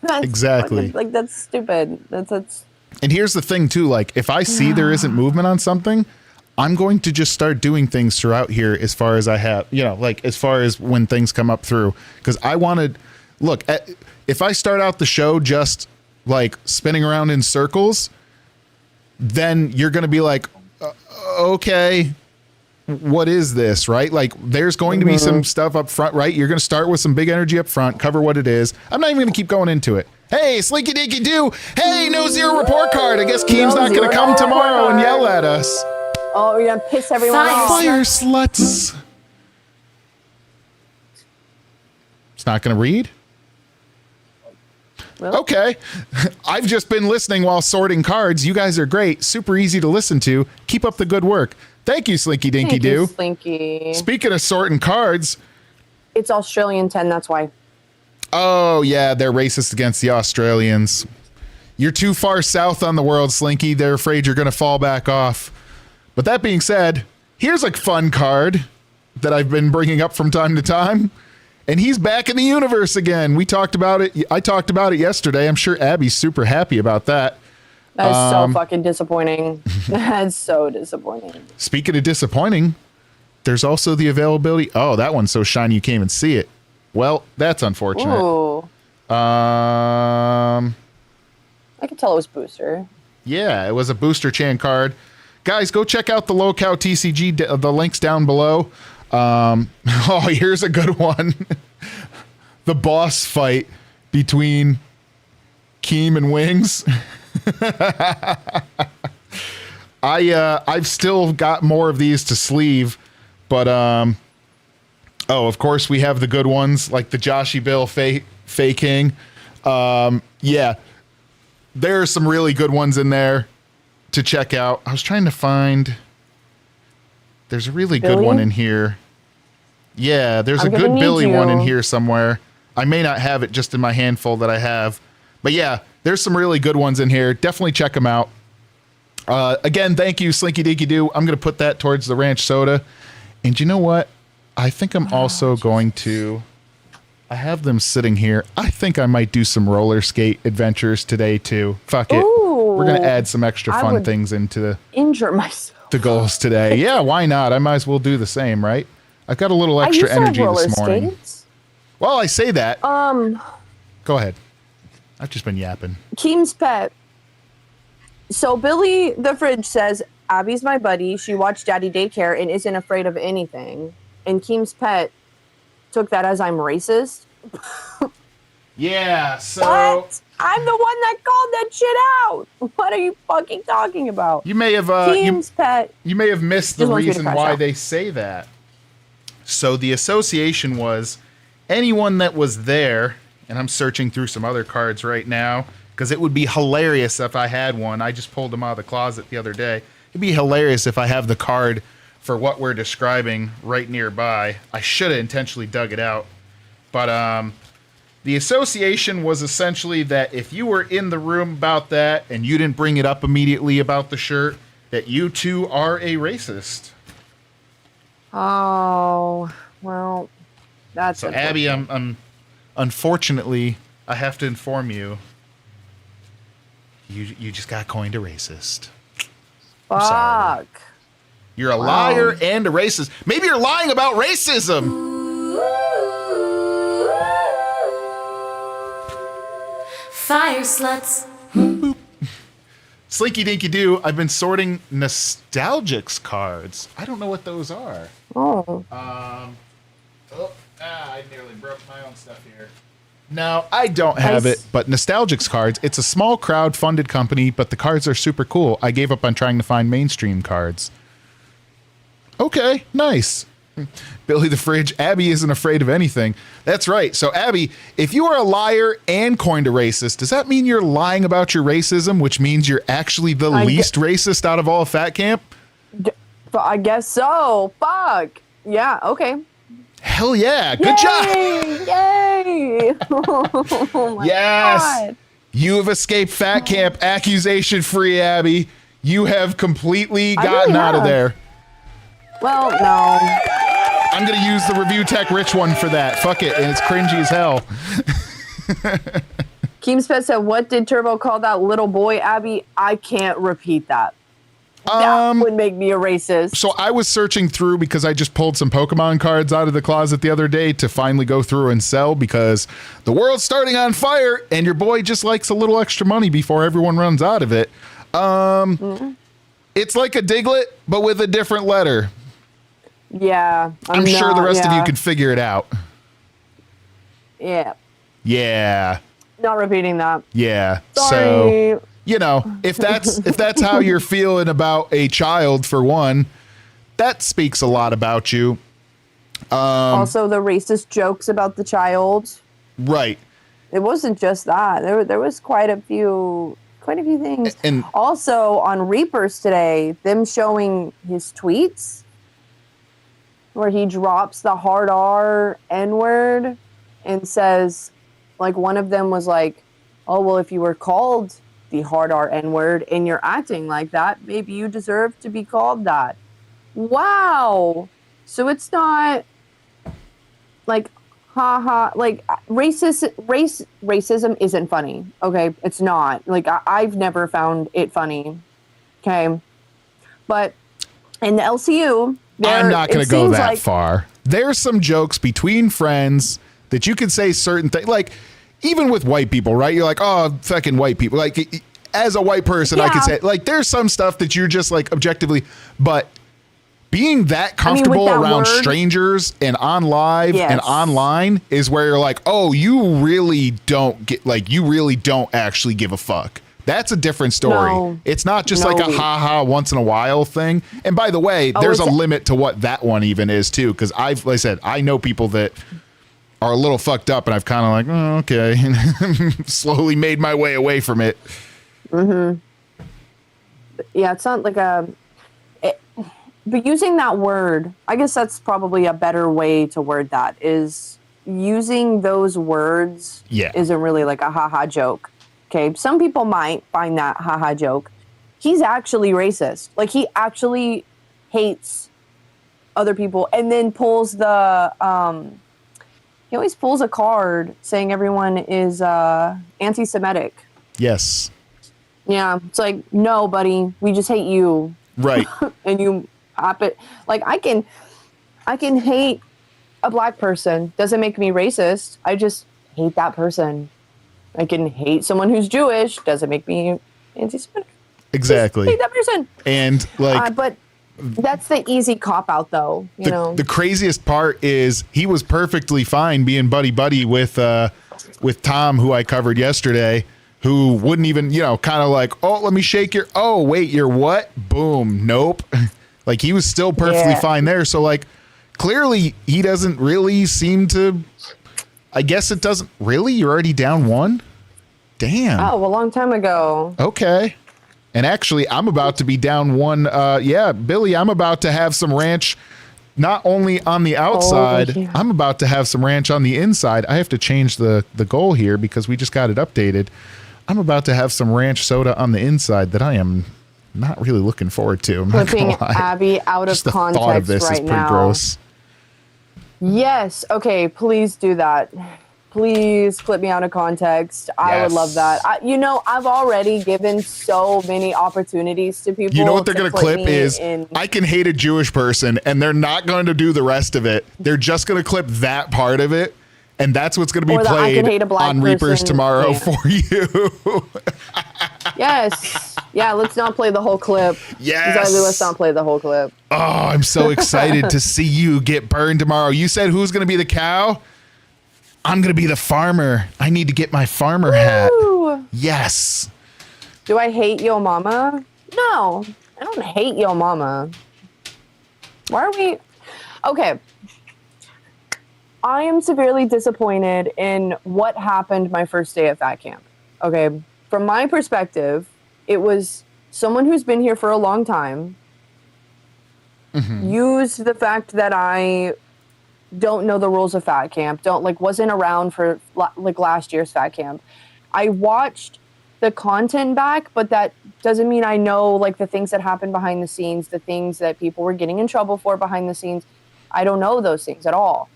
That's Exactly. fucking, like, that's stupid. That's And here's the thing too, like if I see there isn't movement on something, I'm going to just start doing things throughout here as far as I have, like as far as when things come up through. Because I wanted, look, if I start out the show just like spinning around in circles, then you're going to be like, okay, what is this, right? Like there's going to be some stuff up front, right? You're going to start with some big energy up front, cover what it is. I'm not even going to keep going into it. Hey, Slinky Dinky Doo. Hey, no zero report card. I guess Keem's not going to come tomorrow and yell at us. oh, you're going to piss everyone off. Fire sluts. It's not going to read? Really? Okay. I've just been listening while sorting cards. You guys are great. Super easy to listen to. Keep up the good work. Thank you, Slinky Dinky Thank you, Doo. Slinky. Speaking of sorting cards, It's Australian 10, that's why. oh, yeah, they're racist against the Australians. You're too far south on the world, Slinky. They're afraid you're going to fall back off. But that being said, here's a fun card that I've been bringing up from time to time. And he's back in the universe again. We talked about it. I talked about it yesterday. I'm sure Abby's super happy about that. That is so fucking disappointing. That's so disappointing. Speaking of disappointing, there's also the availability. Oh, that one's so shiny you can't even see it. Well, that's unfortunate. Ooh. I could tell it was Booster. Yeah, it was a Booster Chan card. Guys, go check out the Lolcow TCG. The link's down below. Oh, here's a good one. The boss fight between Keem and Wings. I've still got more of these to sleeve, but oh, of course we have the good ones like the Joshy Bill faking. Yeah, there are some really good ones in there to check out. I was trying to find. There's a really good one in here. Yeah, there's a good Billy one in here somewhere. I may not have it just in my handful that I have. But yeah, there's some really good ones in here. Definitely check them out. Again, thank you, Slinky Dinky Doo. I'm going to put that towards the ranch soda. And you know what? I think I'm also going to... I have them sitting here. I think I might do some roller skate adventures today, too. Fuck it. Ooh, We're going to add some extra I fun would things into injure myself. the goals today. Yeah, why not? I might as well do the same, right? I've got a little I extra used to have energy roller this morning. skates. Well, I say that. Go ahead. I've just been yapping. Keem's Pet. So Billy the Fridge says, Abby's my buddy. She watched Daddy Daycare and isn't afraid of anything. And Keem's Pet took that as I'm racist. Yeah, so What? I'm the one that called that shit out. What are you fucking talking about? you may have Keem's Pet. you may have missed the Just wants you to reason crash why out. they say that. So the association was anyone that was there, and I'm searching through some other cards right now because it would be hilarious if I had one. I just pulled them out of the closet the other day. It'd be hilarious if I have the card for what we're describing right nearby. I should have intentionally dug it out. But the association was essentially that if you were in the room about that and you didn't bring it up immediately about the shirt, that you too are a racist. Oh, well, that's so. Abby, I'm unfortunately, I have to inform you. You just got coined a racist. I'm sorry. Fuck. You're a liar and a racist. Maybe you're lying about racism. Fire sluts. Slinky Dinky Doo, I've been sorting Nostalgics cards. I don't know what those are. Oh. I nearly broke my own stuff here. No, I don't have it, but Nostalgics cards, it's a small crowd-funded company, but the cards are super cool. I gave up on trying to find mainstream cards. Okay, nice. Billy the Fridge, Abby isn't afraid of anything. That's right. So, Abby, if you are a liar and coined a racist, does that mean you're lying about your racism, which means you're actually the least racist out of all of Fat Camp? I guess so. Fuck. Yeah, okay. Hell yeah. Good job. Yay. Oh my God. You have escaped Fat Camp accusation-free, Abby. You have completely gotten out of there. Well, no. I'm going to use the Review Tech Rich one for that. Fuck it. And it's cringy as hell. Keem said, what did Turbo call that little boy, Abby? I can't repeat that. That would make me a racist. So I was searching through because I just pulled some Pokemon cards out of the closet the other day to finally go through and sell because the world's starting on fire and your boy just likes a little extra money before everyone runs out of it. It's like a Diglett, but with a different letter. Yeah. I'm sure the rest of you can figure it out. Yeah. Yeah. Not repeating that. Yeah. Sorry. So, you know, if that's how you're feeling about a child, for one, that speaks a lot about you. Also, the racist jokes about the child. Right. It wasn't just that. There was quite a few things. And also on Reapers today, them showing his tweets where he drops the hard R N-word and says, like, one of them was like, oh, well, if you were called the hard R N-word and you're acting like that, maybe you deserve to be called that. Wow. So it's not like, like racism isn't funny. Okay. It's not like, I've never found it funny. Okay. But in the LCU, I'm not going to go that far. There's some jokes between friends that you can say certain things, like even with white people, right? You're like, oh, fucking white people. Like, as a white person, I can say, like, there's some stuff that you're just like objectively, but being that comfortable around strangers and on live and online is where you're like, oh, you really don't actually give a fuck. That's a different story. No. It's not just like a ha-ha once in a while thing. And by the way, there's a limit to what that one even is too. Cause like I said, I know people that are a little fucked up and I've kind of like, oh, okay. Slowly made my way away from it. Mm-hmm. Yeah. It's not like but using that word, I guess that's probably a better way to word that, is using those words isn't really like a ha-ha joke. Okay, some people might find that haha joke. He's actually racist. Like, he actually hates other people and then pulls the, he always pulls a card saying everyone is anti-Semitic. Yes. Yeah, it's like, no, buddy, we just hate you. Right. And you pop it. Like, I can hate a black person. Doesn't make me racist. I just hate that person. I can hate someone who's Jewish. Doesn't make me anti-Semitic. Exactly. Just hate that person. And like, but that's the easy cop out, though. You know, the craziest part is he was perfectly fine being buddy with Tom, who I covered yesterday, who wouldn't even, kind of like, oh, let me shake your, oh, wait, you're what? Boom. Nope. Like, he was still perfectly fine there. So like, clearly he doesn't really seem to. I guess it doesn't really. You're already down one. Damn. Oh, a long time ago. Okay. And actually, I'm about to be down one. Billy, I'm about to have some ranch, not only on the outside, yeah. I'm about to have some ranch on the inside. I have to change the goal here because we just got it updated. I'm about to have some ranch soda on the inside that I am not really looking forward to. I'm not Flipping gonna lie. Abby out of Just the thought context of this right is pretty now. gross. Yes. Okay. Please do that. Please clip me out of context. I would love that. I've already given so many opportunities to people. You know what they're going to clip me is in- I can hate a Jewish person, and they're not going to do the rest of it. They're just going to clip that part of it, and that's what's going to be Or that I can hate a played black on Reapers person. tomorrow Yeah. for you. Yes. Yeah. Let's not play the whole clip. Yes. Exactly. Let's not play the whole clip. Oh, I'm so excited to see you get burned tomorrow. You said who's going to be the cow? I'm going to be the farmer. I need to get my farmer hat. Woo. Yes. Do I hate Yo Mama? No, I don't hate Yo Mama. Why are we? Okay. I am severely disappointed in what happened my first day at Fat Camp. Okay. From my perspective, it was someone who's been here for a long time used the fact that I don't know the rules of Fat Camp, wasn't around for last year's Fat Camp. I watched the content back, but that doesn't mean I know the things that happened behind the scenes, the things that people were getting in trouble for behind the scenes. I don't know those things at all.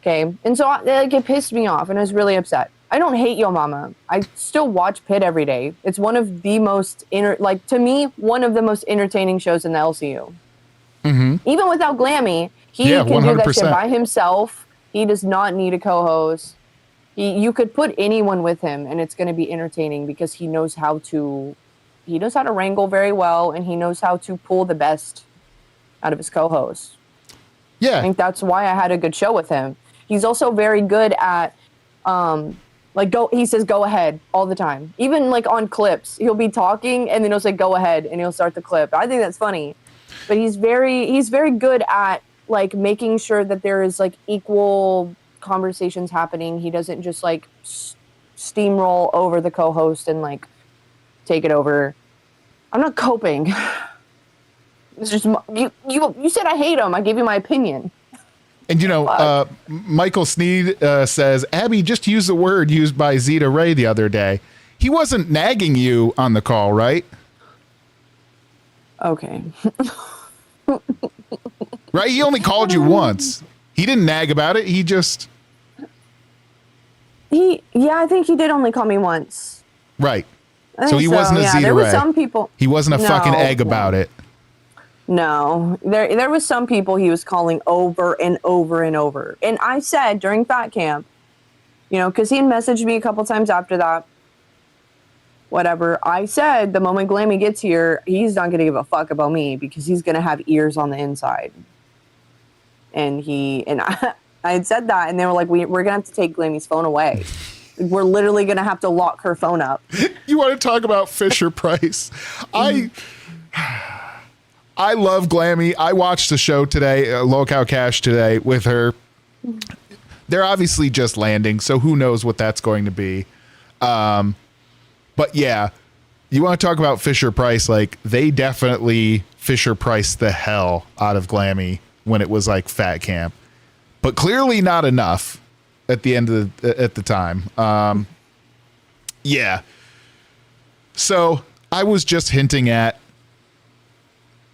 Okay. And so it pissed me off and I was really upset. I don't hate Yo Mama. I still watch Pit every day. It's one of the most to me, one of the most entertaining shows in the LCU. Even without Glammy, he can do that 100%. shit by himself. He does not need a co-host. You could put anyone with him, and it's going to be entertaining because he knows how to wrangle very well, and he knows how to pull the best out of his co-hosts. Yeah. I think that's why I had a good show with him. He's also very good at he says go ahead all the time. Even on clips, he'll be talking and then he'll say go ahead and he'll start the clip. I think that's funny. But he's very good at making sure that there is equal conversations happening. He doesn't just steamroll over the co-host and take it over. I'm not coping. It's just you said I hate him. I gave you my opinion. And Michael Sneed says, Abby just used the word used by Zeta Ray the other day. He wasn't nagging you on the call, right? Okay. Right? He only called you once. He didn't nag about it. He just... I think he did only call me once. Right. I So think he wasn't a yeah, Zeta there Ray. were some people. He wasn't a fucking egg about it. No, there was some people he was calling over and over and over. And I said during Fat Camp, because he had messaged me a couple times after that, whatever, I said the moment Glammy gets here, he's not going to give a fuck about me because he's going to have ears on the inside. And I had said that, and they were like, we're going to have to take Glammy's phone away. We're literally going to have to lock her phone up. You want to talk about Fisher Price? I love Glammy. I watched the show today, Lolcow Cash today with her. They're obviously just landing, so who knows what that's going to be. But yeah, you want to talk about Fisher Price? They definitely Fisher Price the hell out of Glammy when it was Fat Camp, but clearly not enough at the end of at the time. Yeah. So I was just hinting at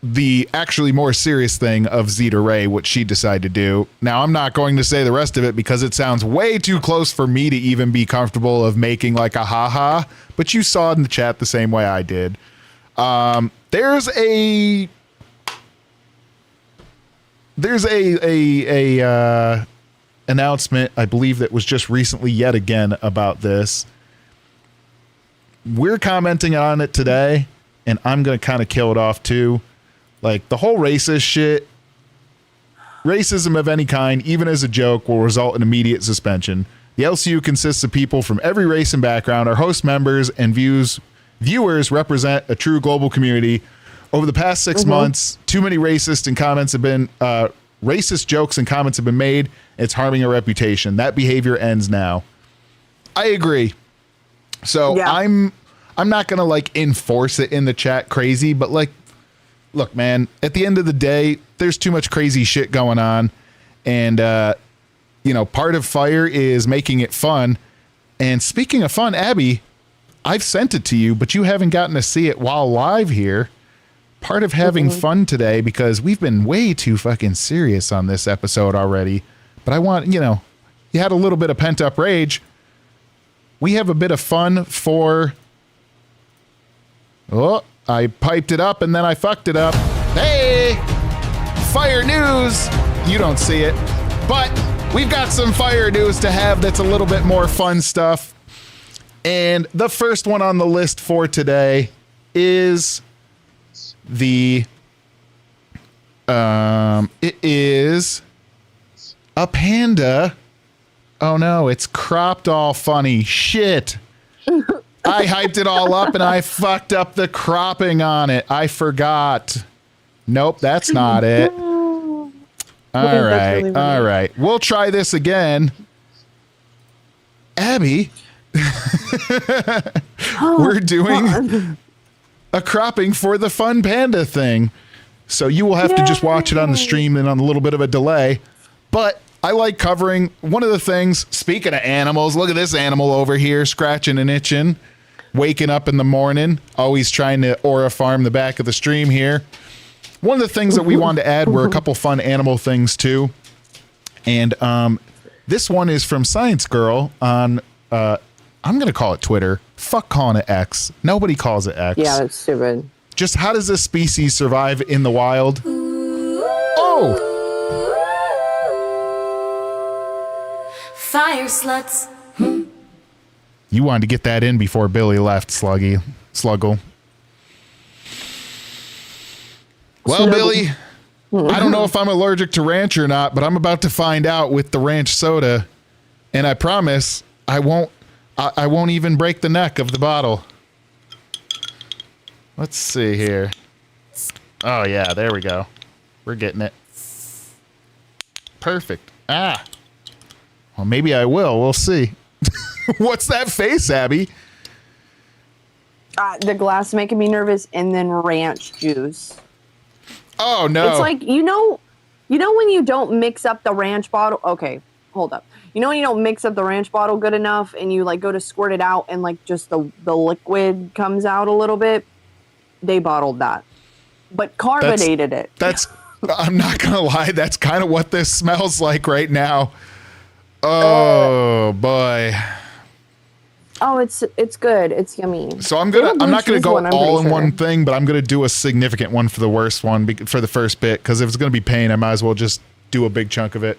the actually more serious thing of Zeta Ray, what she decided to do. Now, I'm not going to say the rest of it because it sounds way too close for me to even be comfortable of making a haha, but you saw it in the chat the same way I did. There's a announcement, I believe, that was just recently yet again about this. We're commenting on it today, and I'm going to kind of kill it off too. The whole racist shit, racism of any kind, even as a joke, will result in immediate suspension. The LCU consists of people from every race and background. Our host members and viewers represent a true global community. Over the past 6 months, too many racist jokes and comments have been made. It's harming our reputation. That behavior ends now. I agree. So Yeah. I'm not gonna like enforce it in the chat crazy, but like, look, man, at the end of the day, there's too much crazy shit going on. And you know, part of fire is making it fun. And speaking of fun, Abby, I've sent it to you, but you haven't gotten to see it while live here. Part of having fun today, because we've been way too fucking serious on this episode already. But I want, you know, you had a little bit of pent up rage. We have a bit of fun for. Oh, I piped it up and then I fucked it up. Hey, fire news. You don't see it, but we've got some fire news to have that's a little bit more fun stuff. And the first one on the list for today is it is a panda. Oh no, it's cropped all funny. Shit. I hyped it all up and I fucked up the cropping on it. I forgot. Nope, that's not it. All right, really all right. We'll try this again. Abby, we're doing a cropping for the fun panda thing. So you will have to just watch it on the stream and on a little bit of a delay. But I like covering one of the things. Speaking of animals, look at this animal over here scratching and itching, waking up in the morning, always trying to aura farm the back of the stream here. One of the things that we wanted to add were a couple fun animal things too. And this one is from Science Girl on, I'm going to call it Twitter. Fuck calling it X. Nobody calls it X. Yeah, that's stupid. Just how does this species survive in the wild? Oh! Fire sluts. You wanted to get that in before Billy left, Sluggle. Well, Billy, I don't know if I'm allergic to ranch or not, but I'm about to find out with the ranch soda, and I promise I won't even break the neck of the bottle. Let's see here. Oh yeah, there we go. We're getting it. Perfect. Ah. Well, maybe I will. We'll see. What's that face, Abby? The glass making me nervous, and then ranch juice. Oh no. It's like, you know when you don't mix up the ranch bottle. Okay, hold up. You know when you don't mix up the ranch bottle good enough, and you like go to squirt it out, and like just the liquid comes out a little bit. They bottled that, but carbonated it. That's. I'm not gonna lie. That's kind of what this smells like right now. Oh boy. Oh, it's good. It's yummy. So I'm not gonna go all in one thing. thing, but I'm gonna do a significant one for the worst one for the first bit, because if it's gonna be pain, I might as well just do a big chunk of it.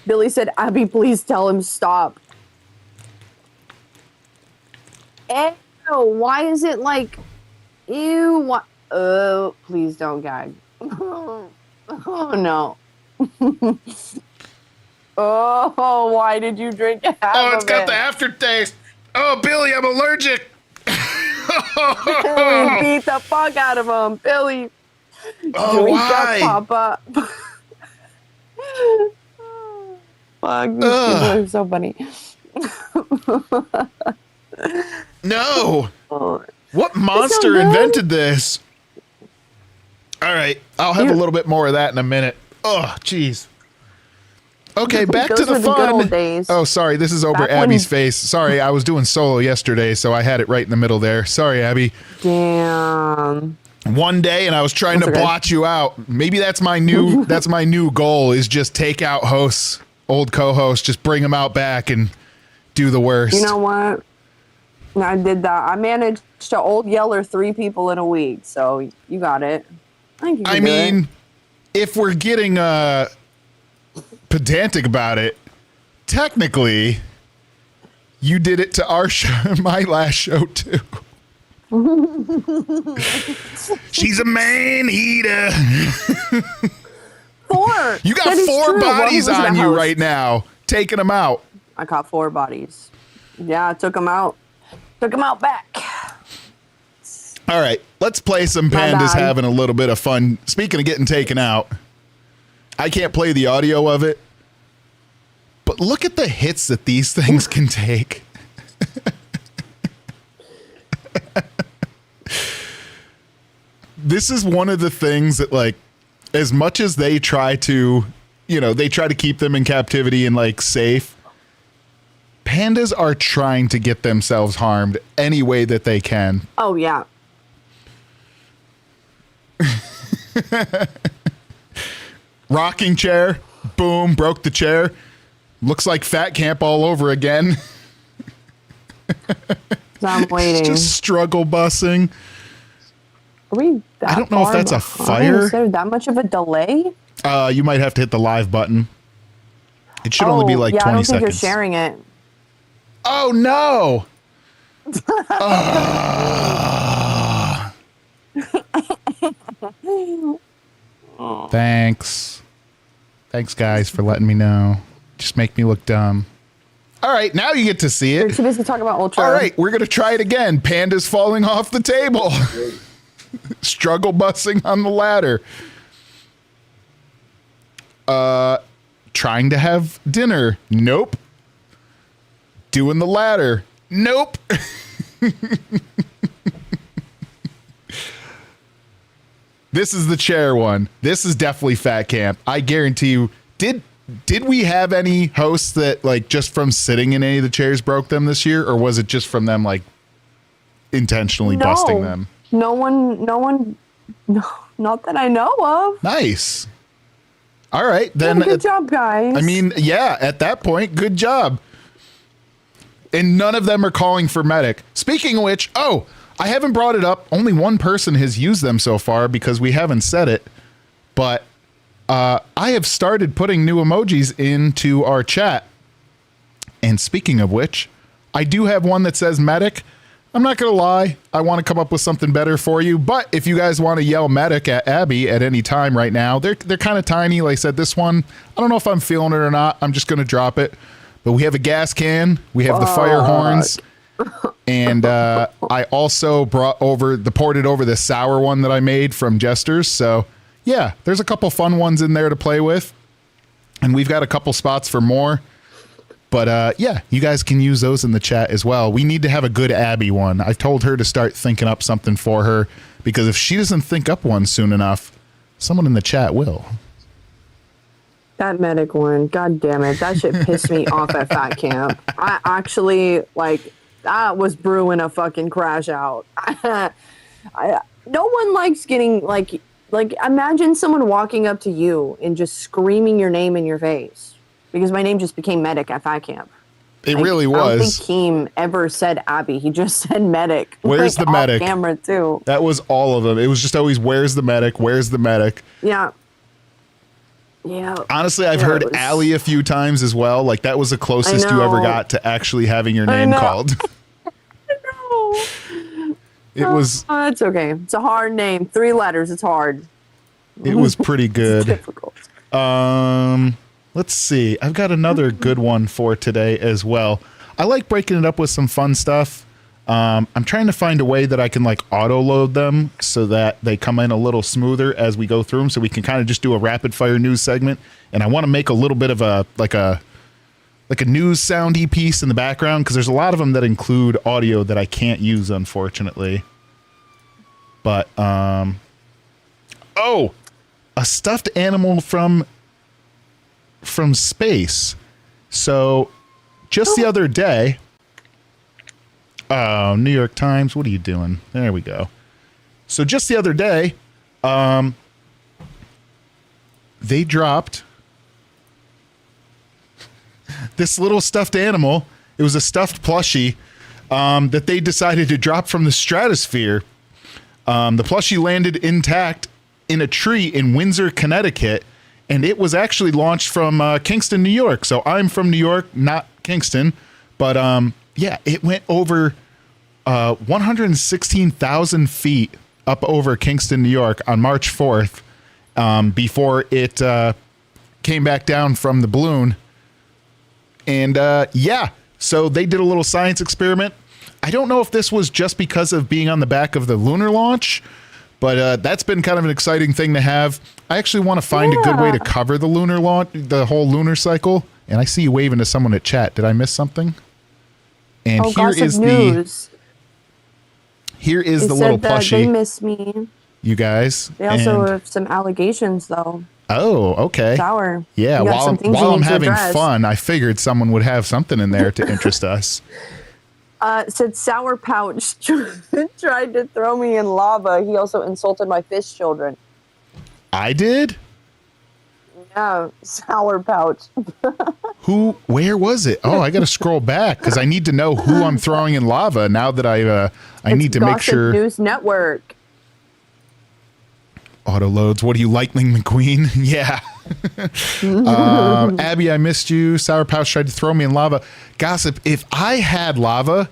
Billy said, "Abby, please tell him stop." Ew, why is it like? Ew, what? Oh, please don't gag. Oh no. Oh, why did you drink half Oh, it's of got it? the aftertaste. Oh, Billy, I'm allergic. Billy beat the fuck out of him. Billy. Oh, drink why? up, Papa. Fuck, these people are so funny. No. Oh. What monster good. invented this? All right, I'll have a little bit more of that in a minute. Oh, jeez. Okay, back to Those the were the good fun. old days. Oh, sorry, this is over Back Abby's when- face. Sorry, I was doing solo yesterday, so I had it right in the middle there. Sorry, Abby. Damn. One day, and I was trying That's to okay. blot you out. Maybe that's my new goal is just take out hosts, old co-hosts, just bring them out back and do the worst. You know what? I did that. I managed to old yeller 3 people in a week, so you got it. I think you can I do it. mean, if we're getting pedantic about it, technically, you did it to our show, my last show too. She's a man eater. 4. You got That is 4 true. Well, bodies who was on the you host? right now, taking them out. I caught 4 bodies. Yeah, I took them out. Took them out back. All right, let's play some My pandas bad. having a little bit of fun. Speaking of getting taken out, I can't play the audio of it, but look at the hits that these things can take. This is one of the things that, like, as much as they try to, they try to keep them in captivity and, like, safe, pandas are trying to get themselves harmed any way that they can. Oh, yeah. Rocking chair. Boom. Broke the chair. Looks like fat camp all over again. I'm waiting. Just struggle bussing. Are we that I don't know if far that's a behind? fire. Is there that much of a delay? You might have to hit the live button. It should only be like 20 I don't think seconds. you're sharing it. Oh, no. Thanks. Thanks, guys, for letting me know. Just make me look dumb. All right, now you get to see You're it. too busy to talk about Ultra. All right, we're going to try it again. Panda's falling off the table. Struggle bussing on the ladder. Trying to have dinner. Nope. Doing the ladder. Nope. This is the chair one. This is definitely fat camp. I guarantee you. Did we have any hosts that, like, just from sitting in any of the chairs broke them this year, or was it just from them, like, intentionally busting them? No one, no, not that I know of. Nice. All right, then. Good job, guys. I mean, yeah, at that point, good job. And none of them are calling for medic. Speaking of which, I haven't brought it up. Only one person has used them so far because we haven't said it. But I have started putting new emojis into our chat. And speaking of which, I do have one that says medic. I'm not going to lie. I want to come up with something better for you. But if you guys want to yell medic at Abby at any time right now, they're kind of tiny. Like I said, this one, I don't know if I'm feeling it or not. I'm just going to drop it. But we have a gas can. We have the fire horns. And I also ported over the sour one that I made from Jesters. So, yeah, there's a couple fun ones in there to play with. And we've got a couple spots for more. But, yeah, you guys can use those in the chat as well. We need to have a good Abby one. I've told her to start thinking up something for her. Because if she doesn't think up one soon enough, someone in the chat will. That medic one, god damn it, that shit pissed me off at fat camp. I actually, like, that was brewing a fucking crash out. No one likes getting, like, imagine someone walking up to you and just screaming your name in your face. Because my name just became medic at fat camp. It really was. I don't think Keem ever said Abby. He just said medic. Where's the medic? Off camera, too. That was all of them. It was just always, where's the medic? Where's the medic? Yeah. Yeah. Honestly, I've heard Allie a few times as well. Like, that was the closest you ever got to actually having your name called. It was. Oh, it's okay. It's a hard name. 3 letters. It's hard. It was pretty good. It's difficult. Let's see. I've got another good one for today as well. I like breaking it up with some fun stuff. I'm trying to find a way that I can, like, auto load them so that they come in a little smoother as we go through them, so we can kind of just do a rapid fire news segment. And I want to make a little bit of a news soundy piece in the background, because there's a lot of them that include audio that I can't use, unfortunately. But a stuffed animal from space. So just the other day. Oh, New York Times, what are you doing? There we go. So just the other day, they dropped this little stuffed animal. It was a stuffed plushie that they decided to drop from the stratosphere. The plushie landed intact in a tree in Windsor, Connecticut, and it was actually launched from Kingston, New York. So I'm from New York, not Kingston, but yeah, it went over 116,000 feet up over Kingston, New York on March 4th before it came back down from the balloon. And yeah, so they did a little science experiment. I don't know if this was just because of being on the back of the lunar launch, but that's been kind of an exciting thing to have. I actually want to find a good way to cover the lunar launch, the whole lunar cycle. And I see you waving to someone at chat. Did I miss something? And here is news. Here is They the said little that plushie, they miss me. you guys. They also And- have some allegations, though. oh, okay. Sour. Yeah, You got some things you while I'm need to having address. fun, I figured someone would have something in there to interest us. Said Sour Pouch tried to throw me in lava. He also insulted my fish children. I did? Yeah, Sour Pouch. Who? Where was it? Oh, I got to scroll back because I need to know who I'm throwing in lava now that I need to make Gossip sure. News Network. Auto loads. What are you, Lightning McQueen? Yeah. Abby, I missed you. Sour Pouch tried to throw me in lava. Gossip, if I had lava,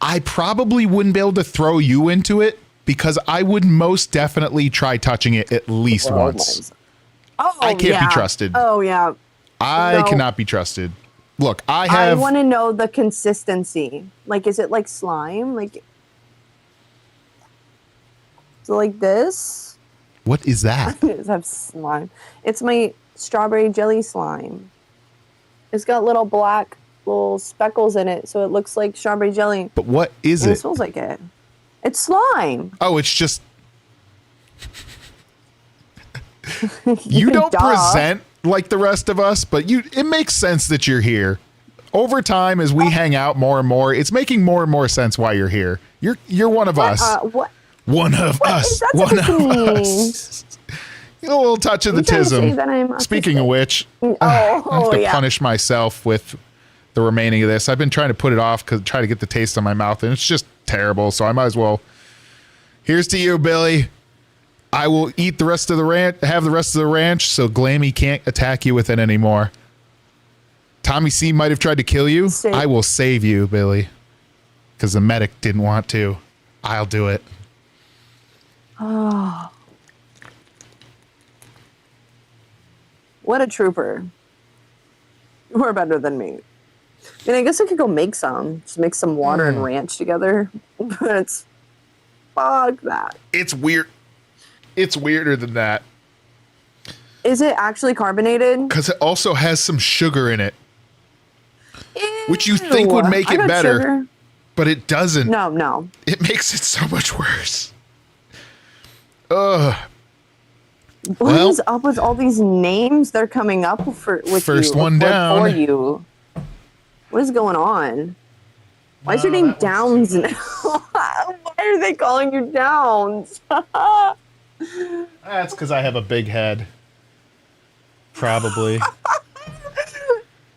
I probably wouldn't be able to throw you into it because I would most definitely try touching it at least once. Oh, I can't be trusted. Oh, yeah. I No. cannot be trusted. Look, I I have. want to know the consistency. Like, is it like slime? Like, is it like this? What is that? Does have slime? It's my strawberry jelly slime. It's got little black little speckles in it, so it looks like strawberry jelly. But what is And it it? smells like it. It's slime. Oh, it's just. You don't Duh. present like the rest of us, but it makes sense that you're here. Over time, as we hang out more and more, it's making more and more sense why you're here. You're one of us. What? One of What us. is that One supposed of to mean? us. You know, a little touch of the You trying to say tism. that I'm Speaking of which, Oh, I have to yeah. punish myself with the remaining of this. I've been trying to put it off because try to get the taste on my mouth, and it's just terrible. So I might as well. Here's to you, Billy. I will eat the rest of the ranch, have the rest of the ranch, so Glammy can't attack you with it anymore. Tommy C might have tried to kill you. I will save you, Billy, because the medic didn't want to. I'll do it. Oh. What a trooper. You are better than me. I mean, I guess I could go make some. Just mix some water and ranch together. But it's... Fuck that. It's weird. It's weirder than that. Is it actually carbonated? Because it also has some sugar in it. Which you think would make I it got better. sugar. But it doesn't. No. It makes it so much worse. Ugh. What Well- is up with all these names they're coming up with First you? one down. For you. What is going on? Why is your name Downs now? Why are they calling you Downs? That's because I have a big head. Probably.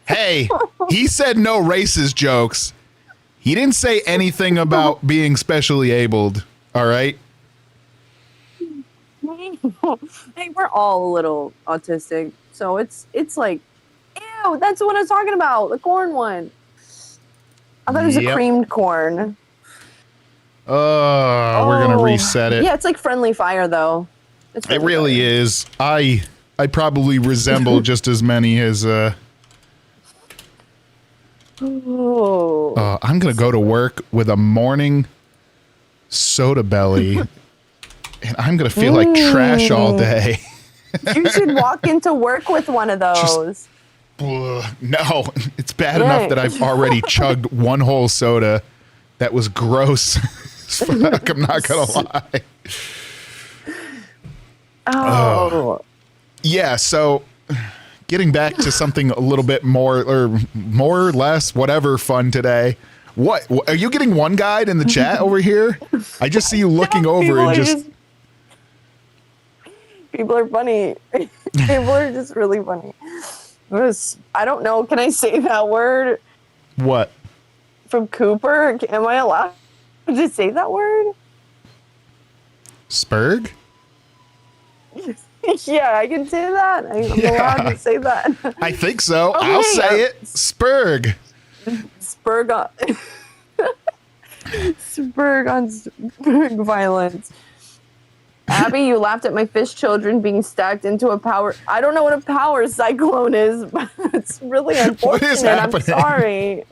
Hey, he said no racist jokes. He didn't say anything about being specially abled. All right. Hey, we're all a little autistic, so it's like, ew, that's what I was talking about, the corn one. I thought it was a Yep. creamed corn. We're gonna Oh. reset it. Yeah, it's like friendly fire though. It's It friendly really fire. is. I probably resemble just as many as Ooh. I'm gonna go to work with a morning soda belly, and I'm gonna feel like trash all day. You should walk into work with one of those. Ugh, no, it's bad Yeah. enough that I've already chugged one whole soda. That was gross. as fuck, I'm not gonna lie. Oh. Yeah, so getting back to something a little bit more or less, whatever, fun today. What are you getting one guide in the chat over here? I just see you looking over People and are just people are funny. People are just really funny. I don't know. Can I say that word what? from Cooper? Am I allowed to say that word? Spurg? Yeah, I can say that. I'm allowed to say that. I think so. Okay, I'll say it. Spurg. Spurg on Spurg violence. Abby, you laughed at my fish children being stacked into a power. I don't know what a power cyclone is, but it's really What unfortunate. is I'm happening? sorry.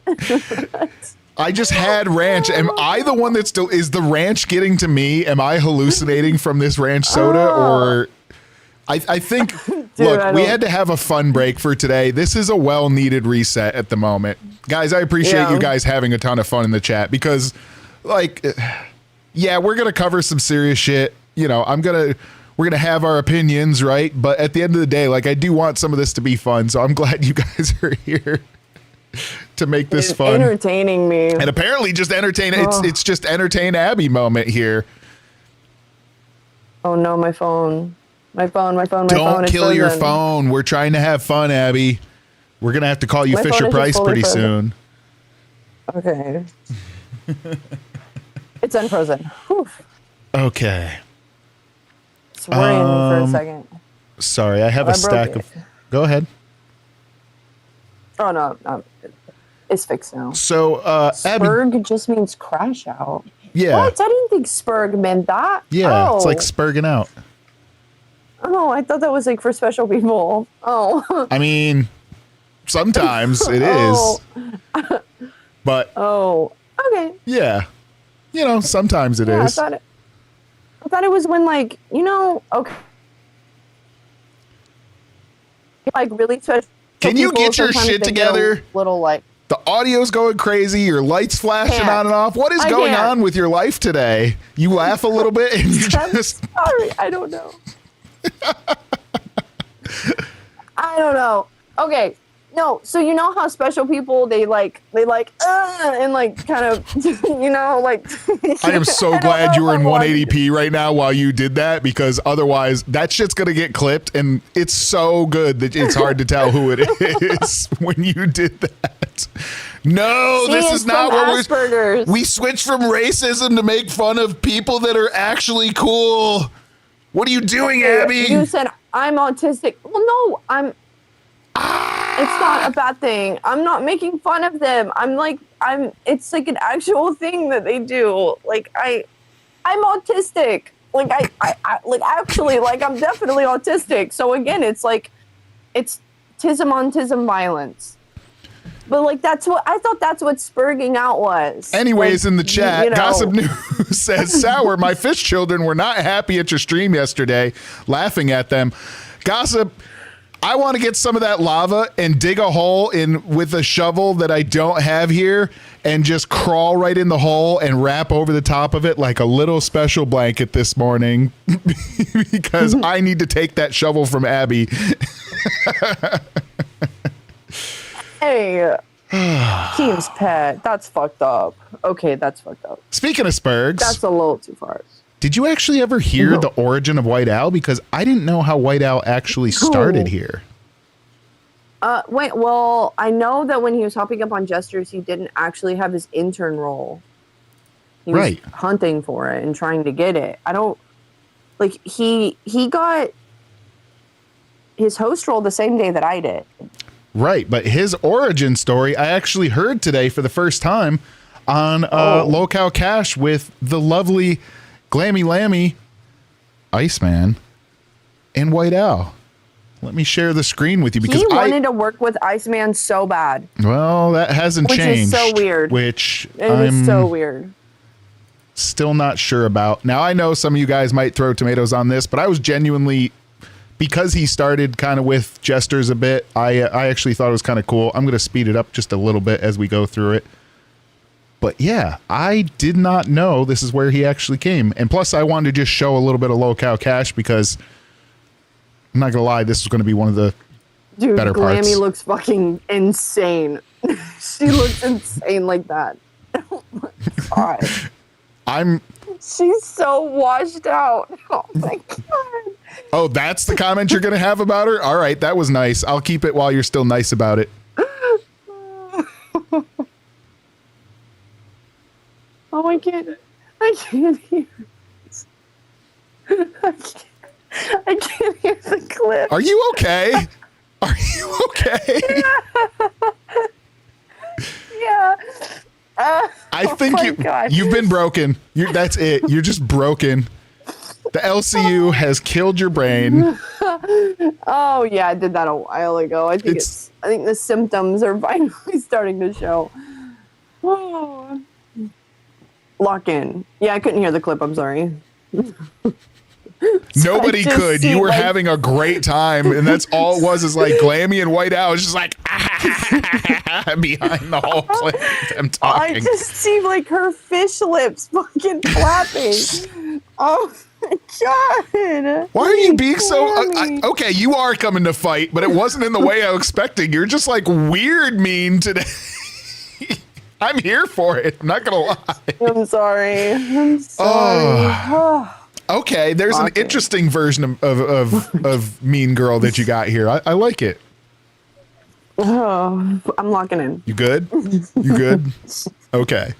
I just had ranch. Am I the one that still is the ranch getting to me? Am I hallucinating from this ranch soda or I think look, I we don't- had to have a fun break for today. This is a well-needed reset at the moment. Guys, I appreciate Yeah. you guys having a ton of fun in the chat because like, yeah, we're gonna cover some serious shit. You know, we're gonna have our opinions, right? But at the end of the day, like, I do want some of this to be fun. So I'm glad you guys are here to make this fun, entertaining me, and apparently just entertain. It's just entertain Abby moment here. Oh no, my phone. Don't kill your phone. We're trying to have fun, Abby. We're gonna have to call you My phone Fisher is just Price fully pretty frozen. soon. Okay. It's unfrozen. Whew. Okay. It's worrying me for a second. Sorry, I have a stack of. Go ahead. Oh no, it's fixed now. So, Abby. Spurg just means crash out. Yeah. What? I didn't think Spurg meant that. Yeah, Oh. it's like spurging out. Oh, I thought that was like for special people. Oh. I mean, sometimes it is. Oh. But. Oh. Okay. Yeah. You know, sometimes it is. I thought it was when, like, you know, okay. Like, really special. Can you people, get your sometimes shit they get a together? Little, like. The audio's going crazy. Your light's flashing Can't. on and off. What is I going can't. on with your life today? You laugh a little bit and you just. Sorry, I don't know. I don't know. Okay. No, so you know how special people they like and like kind of you know like I am so glad you were in 180p right now while you did that, because otherwise that shit's gonna get clipped, and it's so good that it's hard to tell who it is when you did that. No, this is not what we switched from racism to make fun of people that are actually cool. What are you doing, Abby? You said I'm autistic. Well, no, it's not a bad thing. I'm not making fun of them. It's like an actual thing that they do. Like I'm autistic. Like I like actually, like I'm definitely autistic. So again, it's like, it's tism on tism violence. But like, that's what I thought that's what spurging out was. Anyways, like, in the chat, you know. Gossip News says, Sour, my fish children were not happy at your stream yesterday, laughing at them. Gossip, I want to get some of that lava and dig a hole in with a shovel that I don't have here and just crawl right in the hole and wrap over the top of it like a little special blanket this morning because I need to take that shovel from Abby. Hey, Keem's pet. That's fucked up. Okay, that's fucked up. Speaking of Spurgs. That's a little too far. Did you actually ever hear the origin of White Owl? Because I didn't know how White Owl actually started here. Wait, well, I know that when he was hopping up on Jesters, he didn't actually have his intern role. He was hunting for it and trying to get it. I don't, like, he got his host role the same day that I did. Right, but his origin story, I actually heard today for the first time on Lolcow Cash with the lovely Glammy Lammy, Iceman, and White Owl. Let me share the screen with you because he wanted to work with Iceman so bad. Well, that hasn't changed. Which is so weird. I'm so weird. Still not sure about. Now, I know some of you guys might throw tomatoes on this, but I was genuinely, because he started kind of with Jesters a bit, I actually thought it was kind of cool. I'm going to speed it up just a little bit as we go through it. But yeah, I did not know this is where he actually came. And plus, I wanted to just show a little bit of Lolcow Cash because, I'm not going to lie, this is going to be one of the better parts. Glammy looks fucking insane. She looks insane like that. Oh my God. She's so washed out. Oh my God. Oh, that's the comment you're going to have about her? All right, that was nice. I'll keep it while you're still nice about it. Oh, I can't hear this. I can't hear the clip. Are you okay? Are you okay? Yeah. I think you've been broken. That's it. You're just broken. The LCU has killed your brain. Oh yeah, I did that a while ago. I think I think the symptoms are finally starting to show. Oh. Lock in. Yeah, I couldn't hear the clip. I'm sorry. Nobody just could. see, You were like- having a great time, and that's all it was, is like Glammy and White Owl. It's just like behind the whole clip, them I talking. just see like her fish lips fucking flapping. Oh my god! Why are you being so Glammy. okay? You are coming to fight, but it wasn't in the way I was expecting. You're just like weird mean today. I'm here for it. I'm not gonna lie. I'm sorry. I'm sorry. Okay, there's an Okay. interesting version of Mean Girl that you got here. I like it. Oh, I'm locking in. You good? You good? Okay.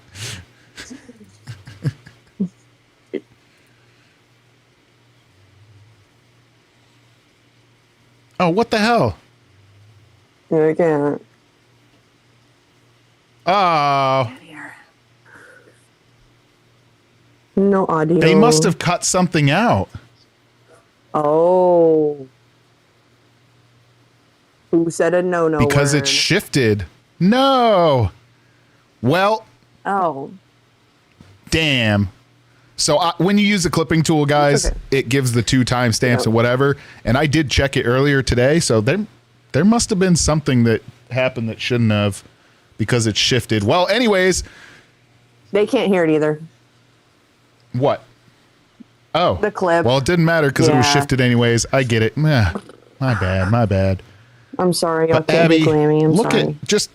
Oh, what the hell? I can't. Oh, No audio. they must have cut something out. Oh. Who said a no-no Because word? it's shifted. No. Well, Oh. damn. So when you use the clipping tool, guys, Okay. it gives the 2 timestamps Yep. or whatever. And I did check it earlier today. So there must have been something that happened that shouldn't have, because it shifted. Well, anyways, They can't hear it either. what? Oh, The clip. Well, it didn't matter because it was Yeah. shifted anyways. I get it. Meh. My bad. I'm sorry. But Okay, Abby, Glammy, I'm look sorry. at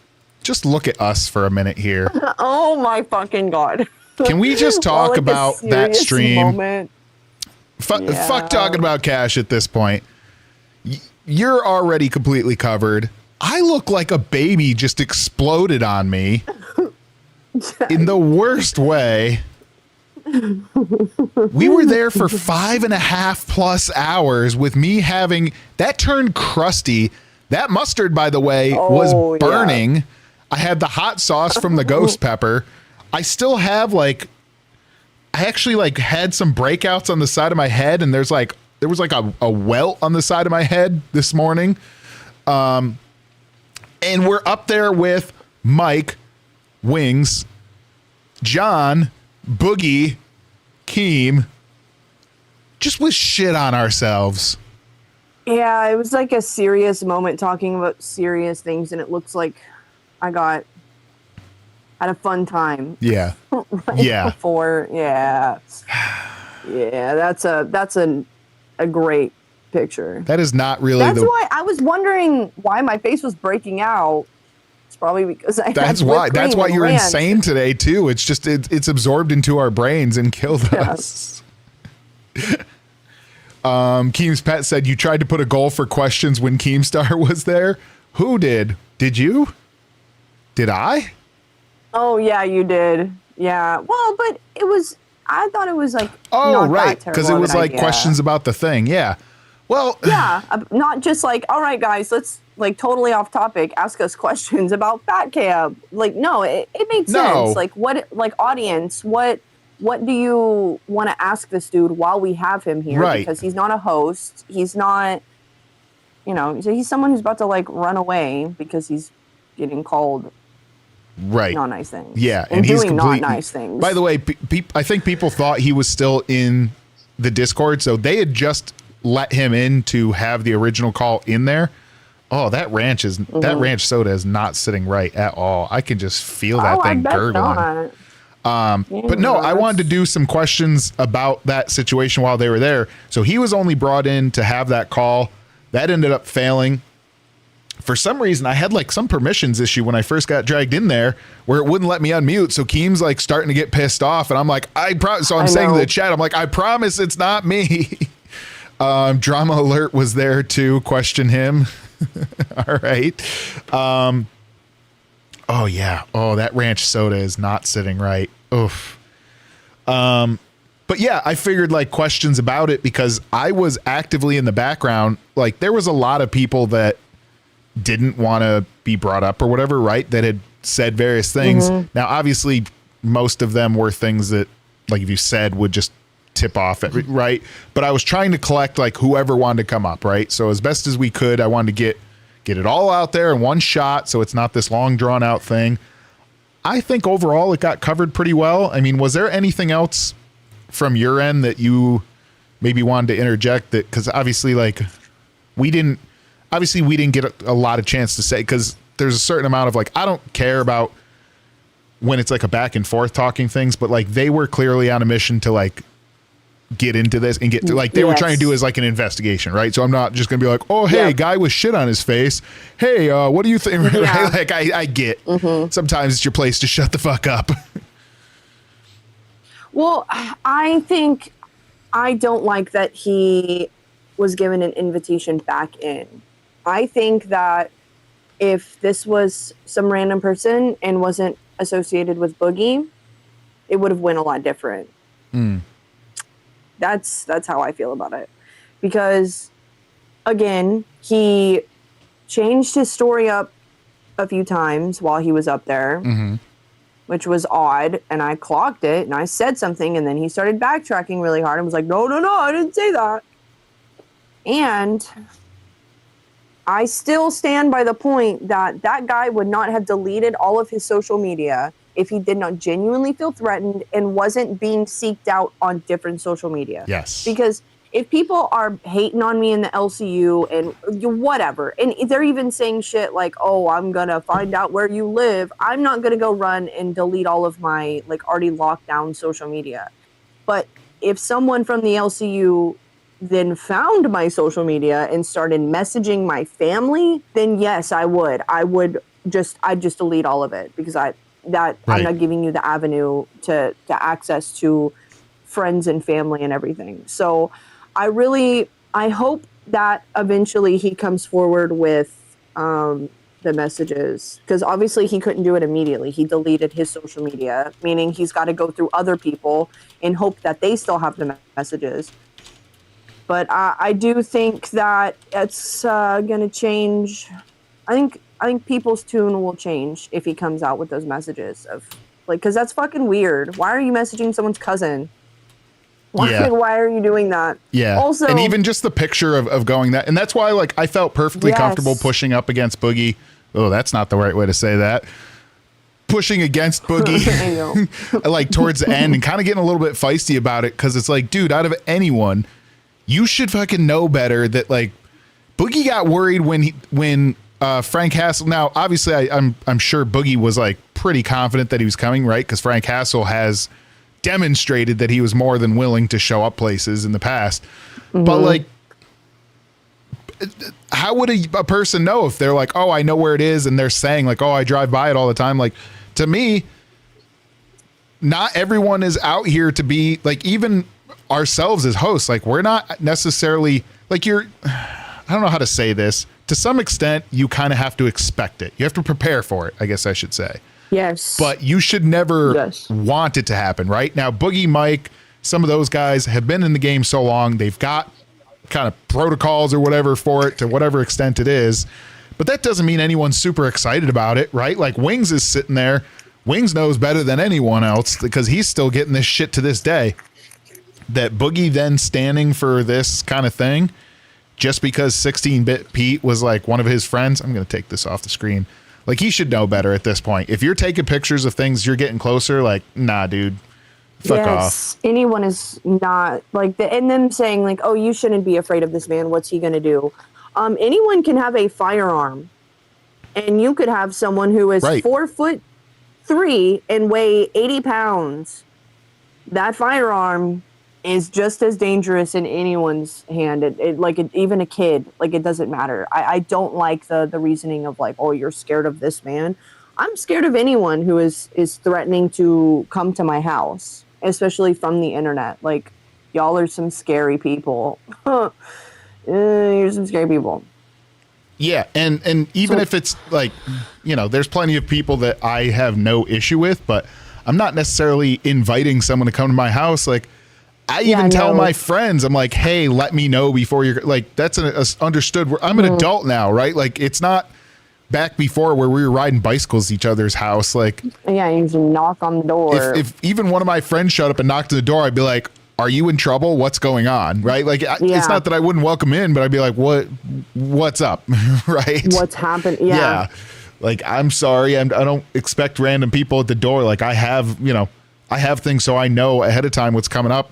just look at us for a minute here. Oh my fucking god. Can we just Well, talk like a about that serious stream? moment. Fuck Yeah. talking about cash at this point. You're already completely covered. I look like a baby just exploded on me in the worst way. We were there for 5.5+ hours with me having that turned crusty. That mustard, by the way, was Oh, yeah. burning. I had the hot sauce from the ghost pepper. I still have I actually had some breakouts on the side of my head, and there was like a welt on the side of my head this morning. And we're up there with Mike, Wings, John, Boogie, Keem, just with shit on ourselves. Yeah, it was like a serious moment talking about serious things, and it looks like I had a fun time. Yeah. Right Yeah. Before, yeah, that's a great picture. That is not really That's the. why I was wondering why my face was breaking out. It's probably because I. That's had why. whipped That's cream why and you're ranch. insane today too. It's just it's absorbed into our brains and killed us. Keem's pet said you tried to put a goal for questions when Keemstar was there. Who did? Did you? Did I? Oh yeah, you did. Yeah. Well, but it was. I thought it was like. Oh, not right. that Because it terrible was of an like idea. questions about the thing. Yeah. Well, Yeah, not just like, all right, guys, let's like totally off topic, ask us questions about Fat Cab. Like, no, it made sense. No. Like, audience, what do you want to ask this dude while we have him here? Right. Because he's not a host. He's not, he's someone who's about to like run away because he's getting called right. not nice things. Yeah, and he's doing not completely nice things. By the way, I think people thought he was still in the Discord, so they had just let him in to have the original call in there. Oh, that ranch soda is not sitting right at all. I can just feel that I thing bet gurgling. not. But no, I wanted to do some questions about that situation while they were there. So he was only brought in to have that call. That ended up failing. For some reason, I had like some permissions issue when I first got dragged in there where it wouldn't let me unmute. So Keem's like starting to get pissed off. And I'm like, so I'm saying to the chat, I'm like, I promise it's not me. Drama Alert was there to question him. All right. Oh yeah. Oh, that ranch soda is not sitting right. Oof. But yeah, I figured like questions about it because I was actively in the background. Like there was a lot of people that didn't want to be brought up or whatever, right? That had said various things. Now, obviously, most of them were things that, like if you said, would just tip off it, right? But I was trying to collect like whoever wanted to come up, right? So as best as we could, I wanted to get it all out there in one shot so it's not this long drawn out thing. I think overall it got covered pretty well. I mean, was there anything else from your end that you maybe wanted to interject that because obviously like we didn't get a lot of chance to say, because there's a certain amount of like, I don't care about when it's like a back and forth talking things, but like they were clearly on a mission to like get into this and get to like they were trying to do as like an investigation, right? So I'm not just gonna be like, oh hey, guy with shit on his face, hey what do you think? Right? Like I get sometimes it's your place to shut the fuck up. Well, I think I don't like that he was given an invitation back in. I think that if this was some random person and wasn't associated with Boogie, it would have went a lot different. That's how I feel about it. Because, again, he changed his story up a few times while he was up there, which was odd. And I clocked it and I said something, and then he started backtracking really hard and was like, no, I didn't say that. And I still stand by the point that that guy would not have deleted all of his social media if he did not genuinely feel threatened and wasn't being seeked out on different social media. Yes. Because if people are hating on me in the LCU and whatever, and they're even saying shit like, oh, I'm going to find out where you live, I'm not going to go run and delete all of my like already locked down social media. But if someone from the LCU then found my social media and started messaging my family, then yes, I'd just delete all of it, because I'm not giving you the avenue to access to friends and family and everything. So I hope that eventually he comes forward with the messages, because obviously he couldn't do it immediately. He deleted his social media, meaning he's got to go through other people and hope that they still have the messages. But I do think that it's going to change. I think people's tune will change if he comes out with those messages of like, because that's fucking weird. Why are you messaging someone's cousin? Why are you doing that? Yeah. Also, and even just the picture of going that, and that's why like I felt perfectly comfortable pushing up against Boogie. Oh, that's not the right way to say that. Pushing against Boogie like towards the end and kind of getting a little bit feisty about it, because it's like, dude, out of anyone, you should fucking know better that like Boogie got worried when Frank Hassel. Now, obviously, I'm sure Boogie was like pretty confident that he was coming, right? Because Frank Hassel has demonstrated that he was more than willing to show up places in the past. But like, how would a person know if they're like, oh, I know where it is, and they're saying like, oh, I drive by it all the time? Like, to me, not everyone is out here to be like, even ourselves as hosts, like we're not necessarily like I don't know how to say this. To some extent, you kind of have to expect it. You have to prepare for it, I guess I should say. Yes. But you should never want it to happen, right? Now, Boogie, Mike, some of those guys have been in the game so long, they've got kind of protocols or whatever for it to whatever extent it is. But that doesn't mean anyone's super excited about it, right? Like Wings is sitting there. Wings knows better than anyone else because he's still getting this shit to this day. That Boogie then standing for this kind of thing just because 16-Bit Pete was like one of his friends. I'm going to take this off the screen. Like, he should know better at this point. If you're taking pictures of things, you're getting closer, like, nah, dude, fuck off. Anyone is not like and them saying like, oh, you shouldn't be afraid of this man. What's he going to do? Anyone can have a firearm, and you could have someone who is 4'3" and weigh 80 pounds. That firearm is just as dangerous in anyone's hand. Even a kid, like, it doesn't matter. I don't like the reasoning of like, oh, you're scared of this man. I'm scared of anyone who is threatening to come to my house, especially from the internet. Like, y'all are some scary people. You're some scary people. Yeah, and even if it's like, you know, there's plenty of people that I have no issue with, but I'm not necessarily inviting someone to come to my house. Like, I even tell my friends, I'm like, hey, let me know before you're like, that's understood. I'm an adult now, right? Like, it's not back before where we were riding bicycles to each other's house. Like, yeah, you just knock on the door. If even one of my friends showed up and knocked on the door, I'd be like, are you in trouble? What's going on? Right? Like, it's not that I wouldn't welcome in, but I'd be like, what's up? Right? What's happened? Yeah. Like, I'm sorry. I don't expect random people at the door. Like, I have things so I know ahead of time what's coming up.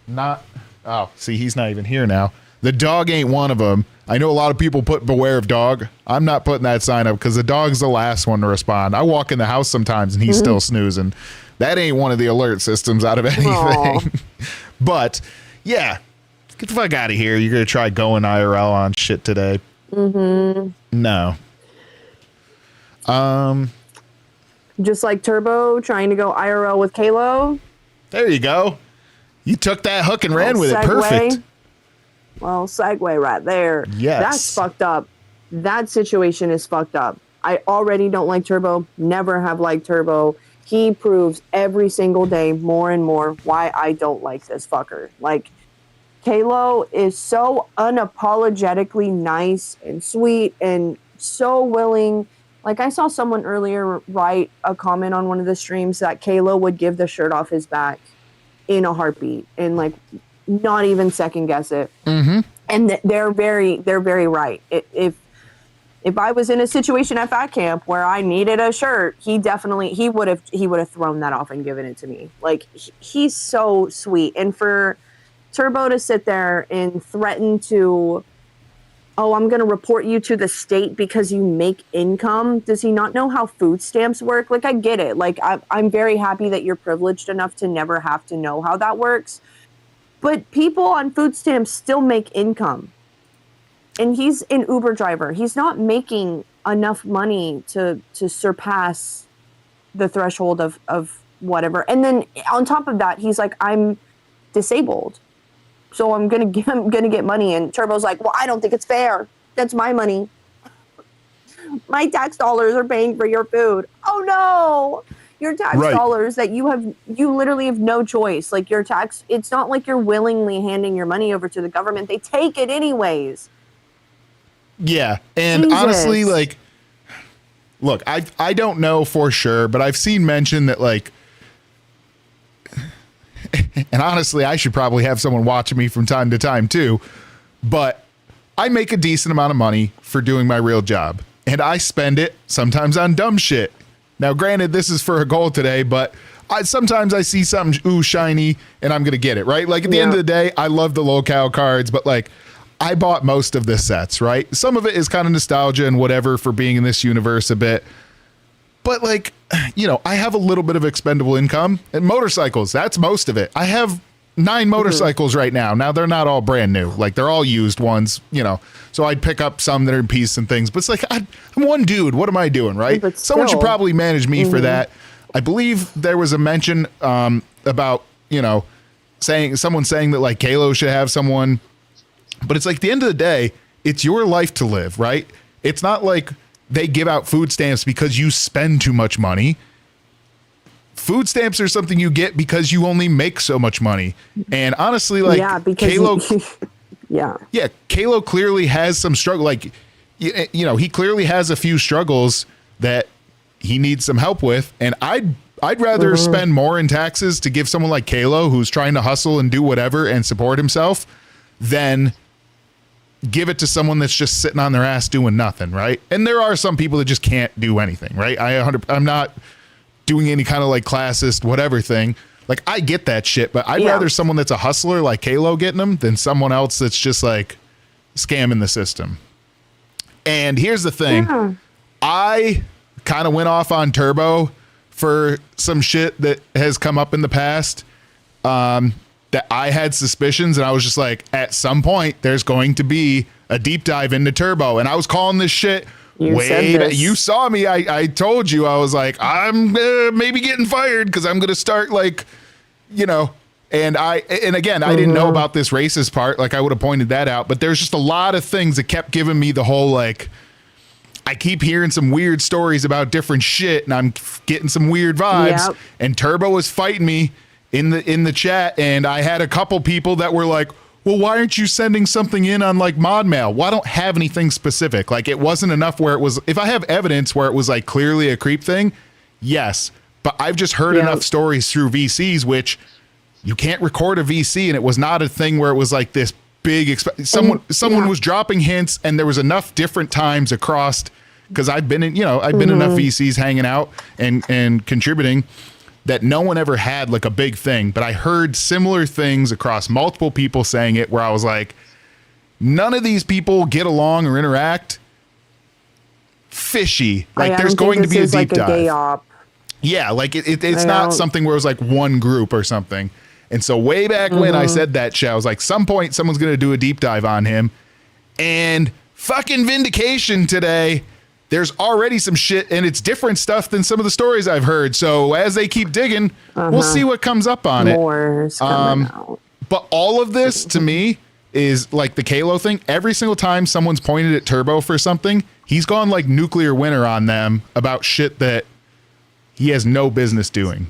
Not Oh, see, he's not even here now. The dog ain't one of them. I know a lot of people put beware of dog. I'm not putting that sign up because the dog's the last one to respond. I walk in the house sometimes and he's still snoozing. That ain't one of the alert systems out of anything. But yeah, get the fuck out of here. You're going to try going IRL on shit today. No. Just like Turbo trying to go IRL with Kalo. There you go. You took that hook and ran with it. Perfect. Well, segue right there. Yes. That's fucked up. That situation is fucked up. I already don't like Turbo. Never have liked Turbo. He proves every single day more and more why I don't like this fucker. Like, Kalo is so unapologetically nice and sweet and so willing. Like, I saw someone earlier write a comment on one of the streams that Kalo would give the shirt off his back in a heartbeat and, like, not even second guess it. And they're very right. If I was in a situation at Fat Camp where I needed a shirt, he would have thrown that off and given it to me. Like, he's so sweet. And for Turbo to sit there and threaten to, oh, I'm going to report you to the state because you make income. Does he not know how food stamps work? Like, I get it. Like, I'm very happy that you're privileged enough to never have to know how that works. But people on food stamps still make income. And he's an Uber driver. He's not making enough money to surpass the threshold of whatever. And then on top of that, he's like, I'm disabled, so I'm gonna get money. And Turbo's like, well, I don't think it's fair. That's my money. My tax dollars are paying for your food. Oh no, your tax dollars that you literally have no choice. Like, your tax, it's not like you're willingly handing your money over to the government. They take it anyways. Yeah, and honestly, like, look, I don't know for sure, but I've seen mention that, like, and honestly, I should probably have someone watching me from time to time too, but I make a decent amount of money for doing my real job, and I spend it sometimes on dumb shit. Now, granted, this is for a goal today, but sometimes I see something shiny and I'm gonna get it, right? Like, at the end of the day, I love the Lolcow cards, but, like, I bought most of the sets, right? Some of it is kind of nostalgia and whatever for being in this universe a bit. But, like, you know, I have a little bit of expendable income. And motorcycles, that's most of it. I have 9 motorcycles right now. Now, they're not all brand new. Like, they're all used ones, you know. So I'd pick up some that are in pieces and things. But it's like, I'm one dude. What am I doing, right? But someone should probably manage me for that. I believe there was a mention about, you know, someone saying that, like, Kalo should have someone. But it's like, at the end of the day, it's your life to live, right? It's not like they give out food stamps because you spend too much money. Food stamps are something you get because you only make so much money. And honestly, like, Kalo, Kalo clearly has some struggle. Like, you know, he clearly has a few struggles that he needs some help with. And I'd rather spend more in taxes to give someone like Kalo, who's trying to hustle and do whatever and support himself, than give it to someone that's just sitting on their ass doing nothing, right? And there are some people that just can't do anything, right? I'm not doing any kind of, like, classist whatever thing. Like, I get that shit, but I'd rather someone that's a hustler like Kalo getting them than someone else that's just, like, scamming the system. And here's the thing. I kind of went off on Turbo for some shit that has come up in the past. That I had suspicions, and I was just like, at some point, there's going to be a deep dive into Turbo. And I was calling this shit you saw me. I told you, I was like, I'm maybe getting fired because I'm going to start, like, you know, and again, I didn't know about this racist part. Like, I would have pointed that out, but there's just a lot of things that kept giving me the whole, like, I keep hearing some weird stories about different shit, and I'm getting some weird vibes, and Turbo was fighting me in the chat, and I had a couple people that were like, well, why aren't you sending something in on, like, mod mail? Well, I don't have anything specific. Like, it wasn't enough where it was, if I have evidence where it was, like, clearly a creep thing, yes. But I've just heard enough stories through VCs, which you can't record a VC, and it was not a thing where it was like this big, someone was dropping hints, and there was enough different times across, because I've been in, enough VCs hanging out and contributing, that no one ever had like a big thing, but I heard similar things across multiple people saying it where I was like, none of these people get along or interact. Fishy. Like there's going to be a deep dive. Gay op. Yeah, like it's not something where it was like one group or something. And so way back when I said that shit, I was like, some point someone's going to do a deep dive on him. And fucking vindication today. There's already some shit, and it's different stuff than some of the stories I've heard. So as they keep digging, we'll see what comes up on More is coming out. But all of this to me is like the Kalo thing. Every single time someone's pointed at Turbo for something, he's gone like nuclear winter on them about shit that he has no business doing.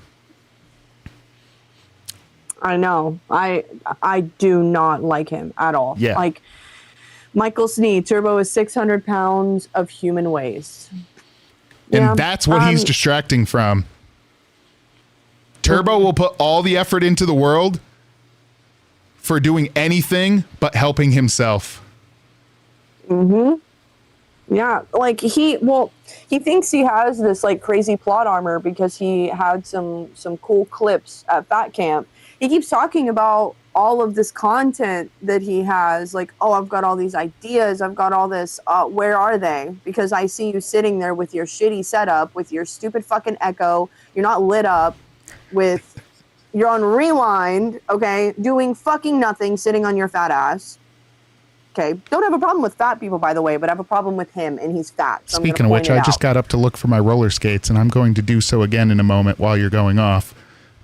I know. I do not like him at all. Yeah. Like Michael Sneed, Turbo is 600 pounds of human waste. And that's what he's distracting from. Turbo will put all the effort into the world for doing anything but helping himself. Yeah, like he thinks he has this like crazy plot armor because he had some cool clips at Fat Camp. He keeps talking about all of this content that he has, like, oh, I've got all these ideas, I've got all this, where are they? Because I see you sitting there with your shitty setup, with your stupid fucking Echo, you're not lit up, you're on rewind, okay, doing fucking nothing, sitting on your fat ass. Okay, don't have a problem with fat people, by the way, but I have a problem with him, and he's fat. So Speaking of which, I just got up to look for my roller skates, and I'm going to do so again in a moment while you're going off.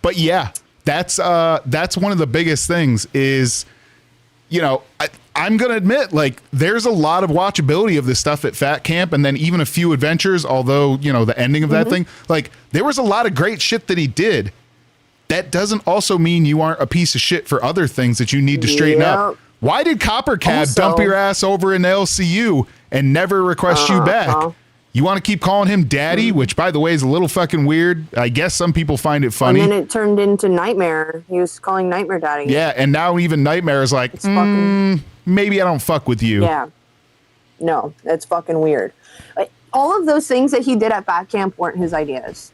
But yeah, that's one of the biggest things is, you know, I'm going to admit, like, there's a lot of watchability of this stuff at Fat Camp, and then even a few adventures, although, you know, the ending of that thing, like, there was a lot of great shit that he did. That doesn't also mean you aren't a piece of shit for other things that you need to straighten up. Why did Copper Cab dump your ass over in the LCU and never request you back? You want to keep calling him daddy, which, by the way, is a little fucking weird. I guess some people find it funny. And then it turned into Nightmare. He was calling Nightmare daddy. Yeah, and now even Nightmare is like, maybe I don't fuck with you. Yeah. No, that's fucking weird. All of those things that he did at Fat Camp weren't his ideas.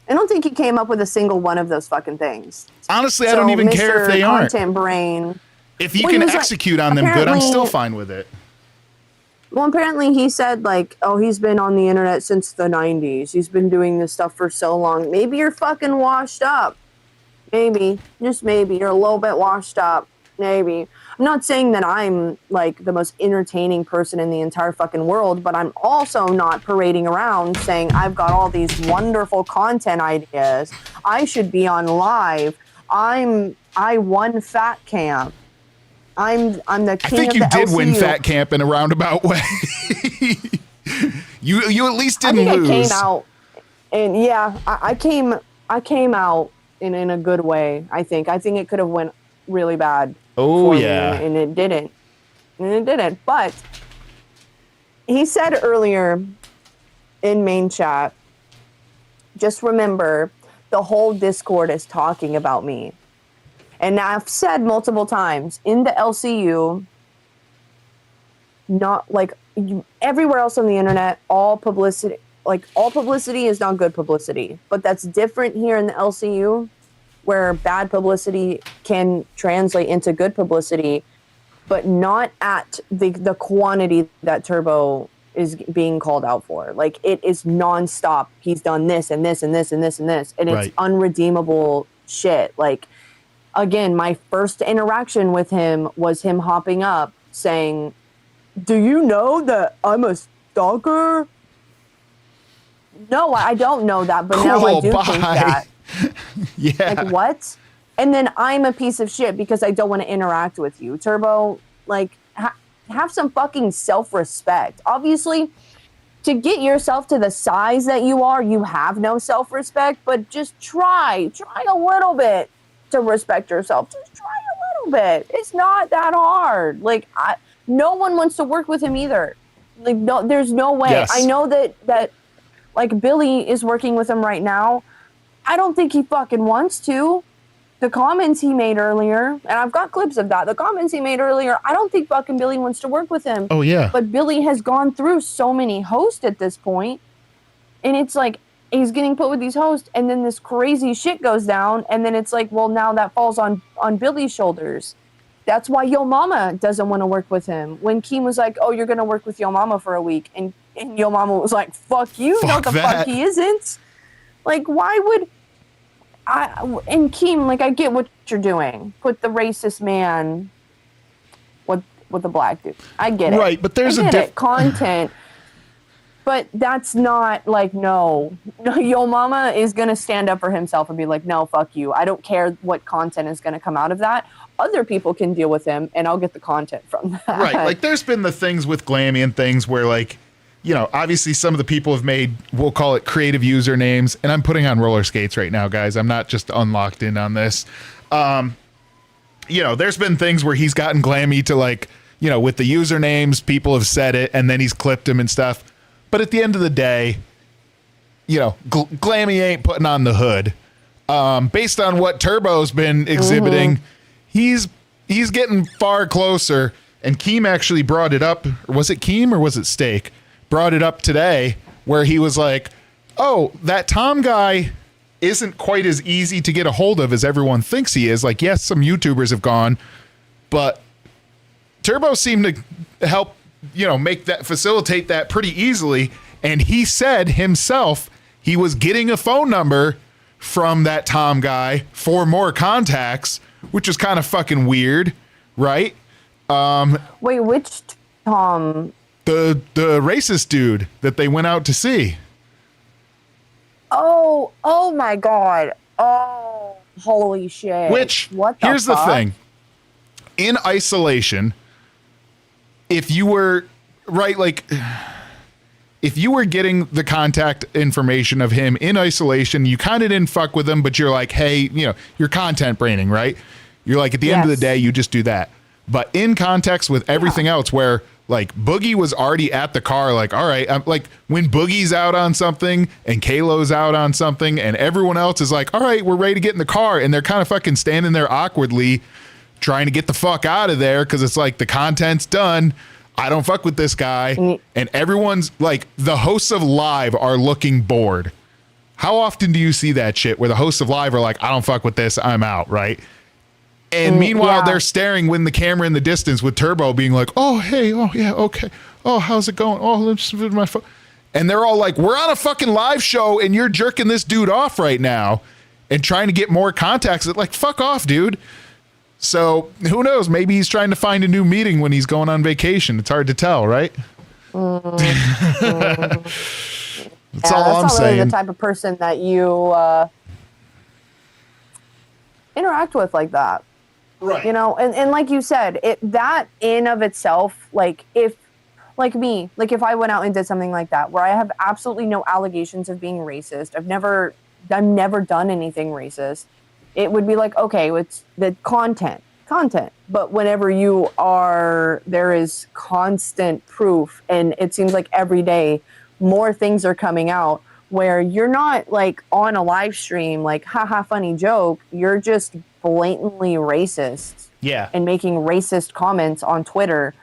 I don't think he came up with a single one of those fucking things. Honestly, I don't even care if they aren't. Content brain. If you can execute on them good, I'm still fine with it. Well, apparently he said, like, oh, he's been on the internet since the 90s. He's been doing this stuff for so long. Maybe you're fucking washed up. Maybe. Just maybe. You're a little bit washed up. Maybe. I'm not saying that I'm, like, the most entertaining person in the entire fucking world, but I'm also not parading around saying I've got all these wonderful content ideas. I should be on live. I won Fat Camp. I'm the king of the LCU. I think you did win Fat Camp in a roundabout way. you at least didn't lose. I came out, and yeah, I came out in a good way. I think it could have went really bad. Oh yeah, and it didn't. But he said earlier in main chat, just remember, the whole Discord is talking about me. And I've said multiple times, in the LCU, not like everywhere else on the internet, all publicity is not good publicity. But that's different here in the LCU, where bad publicity can translate into good publicity, but not at the quantity that Turbo is being called out for. Like, it is nonstop. He's done this and this and this and this and this. And it's unredeemable shit. Like, again, my first interaction with him was him hopping up saying, do you know that I'm a stalker? No, I don't know that, but now I do think that. Yeah. Like, what? And then I'm a piece of shit because I don't want to interact with you. Turbo, like, have some fucking self-respect. Obviously, to get yourself to the size that you are, you have no self-respect, but just try a little bit to respect yourself. Just try a little bit. It's not that hard. Like, no one wants to work with him either. Like, no, there's no way. Yes. I know that like, Billy is working with him right now. I don't think he fucking wants to. The comments he made earlier, and I've got clips of that, the comments he made earlier, I don't think fucking Billy wants to work with him. Oh, yeah. But Billy has gone through so many hosts at this point, and it's like, he's getting put with these hosts, and then this crazy shit goes down, and then it's like, well, now that falls on Billy's shoulders. That's why Yo Mama doesn't want to work with him. When Keem was like, oh, you're going to work with Yo Mama for a week, and Yo Mama was like, fuck you, no the fuck he isn't. Like, why would and Keem, like, I get what you're doing. Put the racist man with the black dude. I get it. Right, but there's content. But that's not like, no, Yo Mama is going to stand up for himself and be like, no, fuck you. I don't care what content is going to come out of that. Other people can deal with him, and I'll get the content from that. Right, like there's been the things with Glammy and things where, like, you know, obviously some of the people have made, we'll call it creative usernames, and I'm putting on roller skates right now, guys. I'm not just unlocked in on this. You know, there's been things where he's gotten Glammy to, like, you know, with the usernames, people have said it, and then he's clipped him and stuff. But at the end of the day, you know, Glammy ain't putting on the hood. Based on what Turbo's been exhibiting, he's getting far closer. And Keem actually brought it up. Or was it Keem or was it Steak? Brought it up today where he was like, oh, that Tom guy isn't quite as easy to get a hold of as everyone thinks he is. Like, yes, some YouTubers have gone, but Turbo seemed to help, you know, facilitate that pretty easily. And he said himself he was getting a phone number from that Tom guy for more contacts, which is kind of fucking weird, right? Wait, which Tom? The racist dude that they went out to see. Oh my God. Oh, holy shit. Which, here's the thing. In isolation, if you were, right, like, if you were getting the contact information of him in isolation, you kind of didn't fuck with him, but you're like, hey, you know, you're content braining, right? You're like, at the end of the day, you just do that. But in context with everything else where, like, Boogie was already at the car, like, all right, like, when Boogie's out on something and Kalo's out on something and everyone else is like, all right, we're ready to get in the car, and they're kind of fucking standing there awkwardly trying to get the fuck out of there because it's like the content's done. I don't fuck with this guy. And everyone's like, the hosts of Live are looking bored. How often do you see that shit where the hosts of Live are like, I don't fuck with this, I'm out, right? And meanwhile, they're staring when the camera in the distance with Turbo being like, oh, hey, oh, yeah, okay. Oh, how's it going? Oh, let's just my phone. And they're all like, we're on a fucking live show and you're jerking this dude off right now and trying to get more contacts. Like, fuck off, dude. So who knows? Maybe he's trying to find a new meeting when he's going on vacation. It's hard to tell, right? That's all I'm saying. Really the type of person that you interact with like that. Right. You know, and like you said, that in of itself, like if I went out and did something like that where I have absolutely no allegations of being racist, I've never done anything racist, it would be like, okay, it's the content. But whenever there is constant proof, and it seems like every day more things are coming out where you're not like on a live stream, like, haha, funny joke. You're just blatantly racist. Yeah. And making racist comments on Twitter.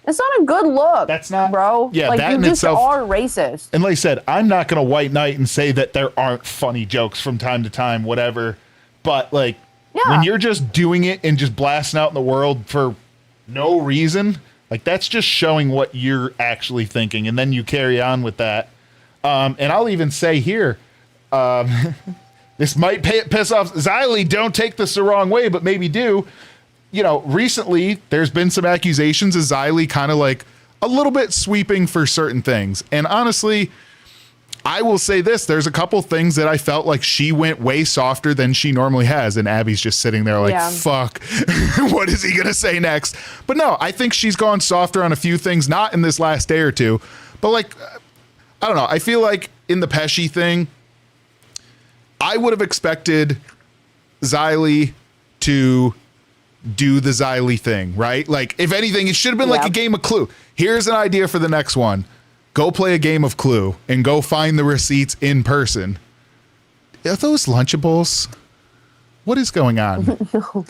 It's not a good look. That's not, bro. Yeah, like, that you in just itself are racist. And like I said, I'm not going to white knight and say that there aren't funny jokes from time to time, whatever. But like, when you're just doing it and just blasting out in the world for no reason, like, that's just showing what you're actually thinking. And then you carry on with that. And I'll even say here, this might piss off Xylee. Don't take this the wrong way, but maybe do. You know, recently there's been some accusations of Xylee kind of like a little bit sweeping for certain things. And honestly, I will say this. There's a couple things that I felt like she went way softer than she normally has. And Abby's just sitting there like, fuck, what is he going to say next? But no, I think she's gone softer on a few things, not in this last day or two, but like, I don't know. I feel like in the Pesci thing, I would have expected Xylee to do the Xylee thing, right? Like, if anything, it should have been like a game of Clue. Here's an idea for the next one. Go play a game of Clue and go find the receipts in person. Are those Lunchables? What is going on? No.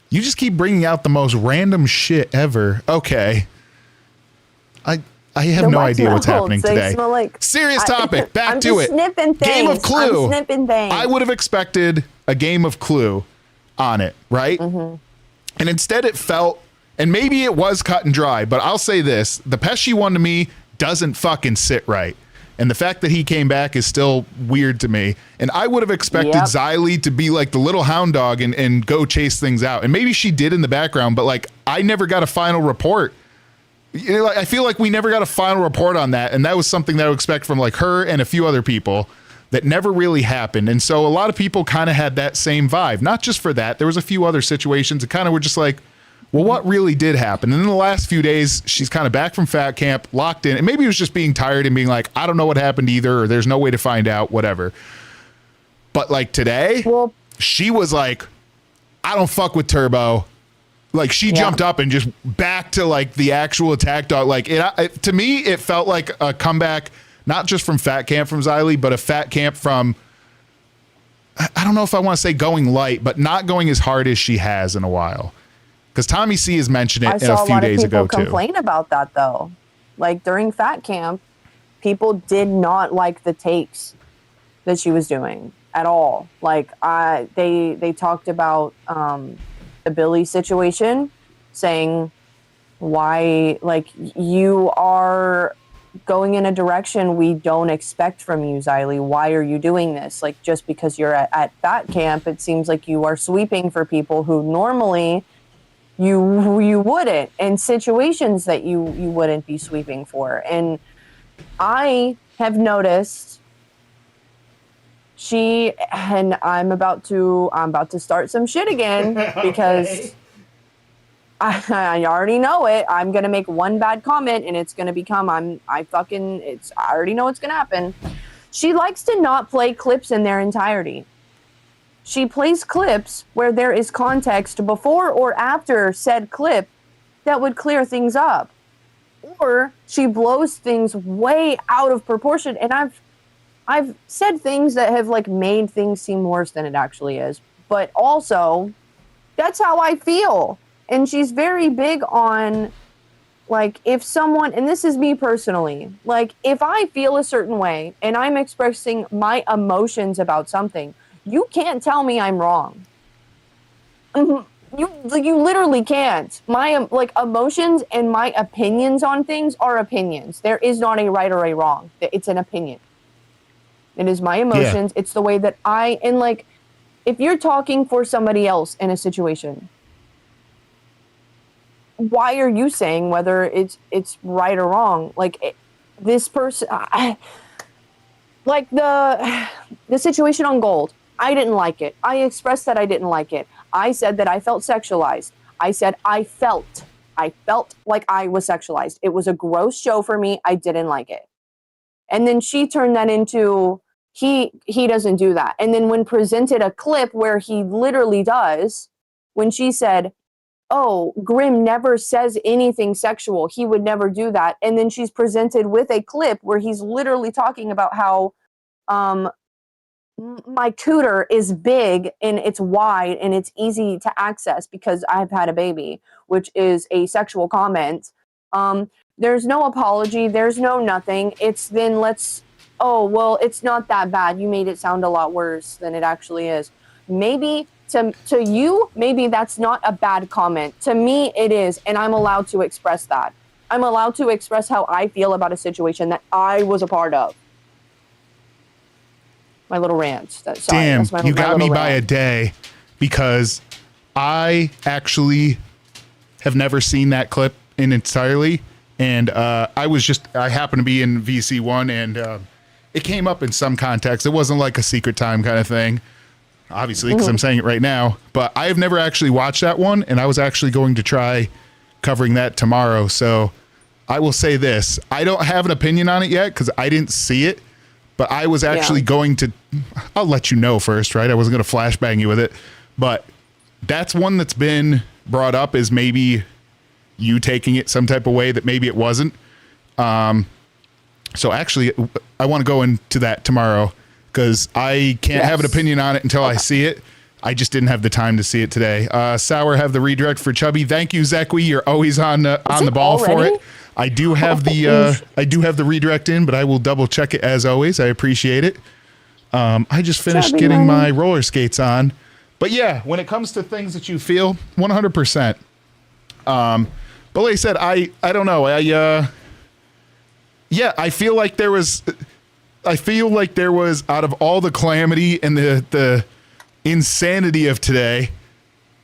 You just keep bringing out the most random shit ever. Okay. I have The no wax idea what's melts. happening They today. smell like- Serious topic. Back I'm to just it. Sniffing things. Game of Clue. I'm sniffing things. I would have expected a game of Clue on it, right? Mm-hmm. And instead it felt, and maybe it was cut and dry, but I'll say this. The Pesci one to me doesn't fucking sit right. And the fact that he came back is still weird to me. And I would have expected Yep. Xylee to be like the little hound dog and go chase things out. And maybe she did in the background, but like I never got a final report. You know, I feel like we never got a final report on that. And that was something that I would expect from like her and a few other people that never really happened. And so a lot of people kind of had that same vibe. Not just for that. There was a few other situations that kind of were just like, well, what really did happen? And in the last few days, she's kind of back from fat camp, locked in. And maybe it was just being tired and being like, I don't know what happened either, or there's no way to find out, whatever. But like today, she was like, I don't fuck with Turbo. Like she jumped up and just back to like the actual attack dog. Like it, to me, it felt like a comeback, not just from fat camp from Xylee, but a fat camp from, I don't know if I want to say going light, but not going as hard as she has in a while. Because Tommy C has mentioned it a few days ago too. I saw a lot of people complain about that though. Like during Fat Camp, people did not like the takes that she was doing at all. Like they talked about the Billy situation, saying why like you are going in a direction we don't expect from you, Xylee. Why are you doing this? Like just because you're at Fat Camp, it seems like you are sweeping for people who normally you wouldn't, in situations that you wouldn't be sweeping for. And I have noticed I'm about to start some shit again because I already know it. I'm gonna make one bad comment and it's gonna become I already know what's gonna happen. She likes to not play clips in their entirety. She plays clips where there is context before or after said clip that would clear things up. Or she blows things way out of proportion. And I've said things that have like made things seem worse than it actually is. But also, that's how I feel. And she's very big on like if someone, and this is me personally, like if I feel a certain way and I'm expressing my emotions about something, you can't tell me I'm wrong. You literally can't. My like emotions and my opinions on things are opinions. There is not a right or a wrong. It's an opinion. It is my emotions. It's the way that and like if you're talking for somebody else in a situation, why are you saying whether it's right or wrong? Like this person, like the situation on Gold. I didn't like it. I expressed that I didn't like it. I said that I felt sexualized. I said I felt like I was sexualized. It was a gross show for me. I didn't like it. And then she turned that into he doesn't do that. And then when presented a clip where he literally does, when she said, oh, Grimm never says anything sexual, he would never do that. And then she's presented with a clip where he's literally talking about how my cooter is big and it's wide and it's easy to access because I've had a baby, which is a sexual comment. There's no apology. There's no nothing. It's then oh, well, it's not that bad. You made it sound a lot worse than it actually is. Maybe to you, maybe that's not a bad comment. To me, it is. And I'm allowed to express that. I'm allowed to express how I feel about a situation that I was a part of. My little rant. Damn, you got me by a day because I actually have never seen that clip in entirely. And I happened to be in VC1 and it came up in some context. It wasn't like a secret time kind of thing, obviously, because I'm saying it right now. But I have never actually watched that one. And I was actually going to try covering that tomorrow. So I will say this. I don't have an opinion on it yet because I didn't see it. But I was actually going to, I'll let you know first, right? I wasn't going to flashbang you with it. But that's one that's been brought up as maybe you taking it some type of way that maybe it wasn't. So actually, I want to go into that tomorrow because I can't have an opinion on it until I see it. I just didn't have the time to see it today. Sour have the redirect for Chubby. Thank you, Zekwi. You're always on the ball for it. I do have the redirect in, but I will double check it as always. I appreciate it. I just finished getting my roller skates on. But yeah, when it comes to things that you feel, 100%. But like I said, I don't know. I feel like there was out of all the calamity and the insanity of today,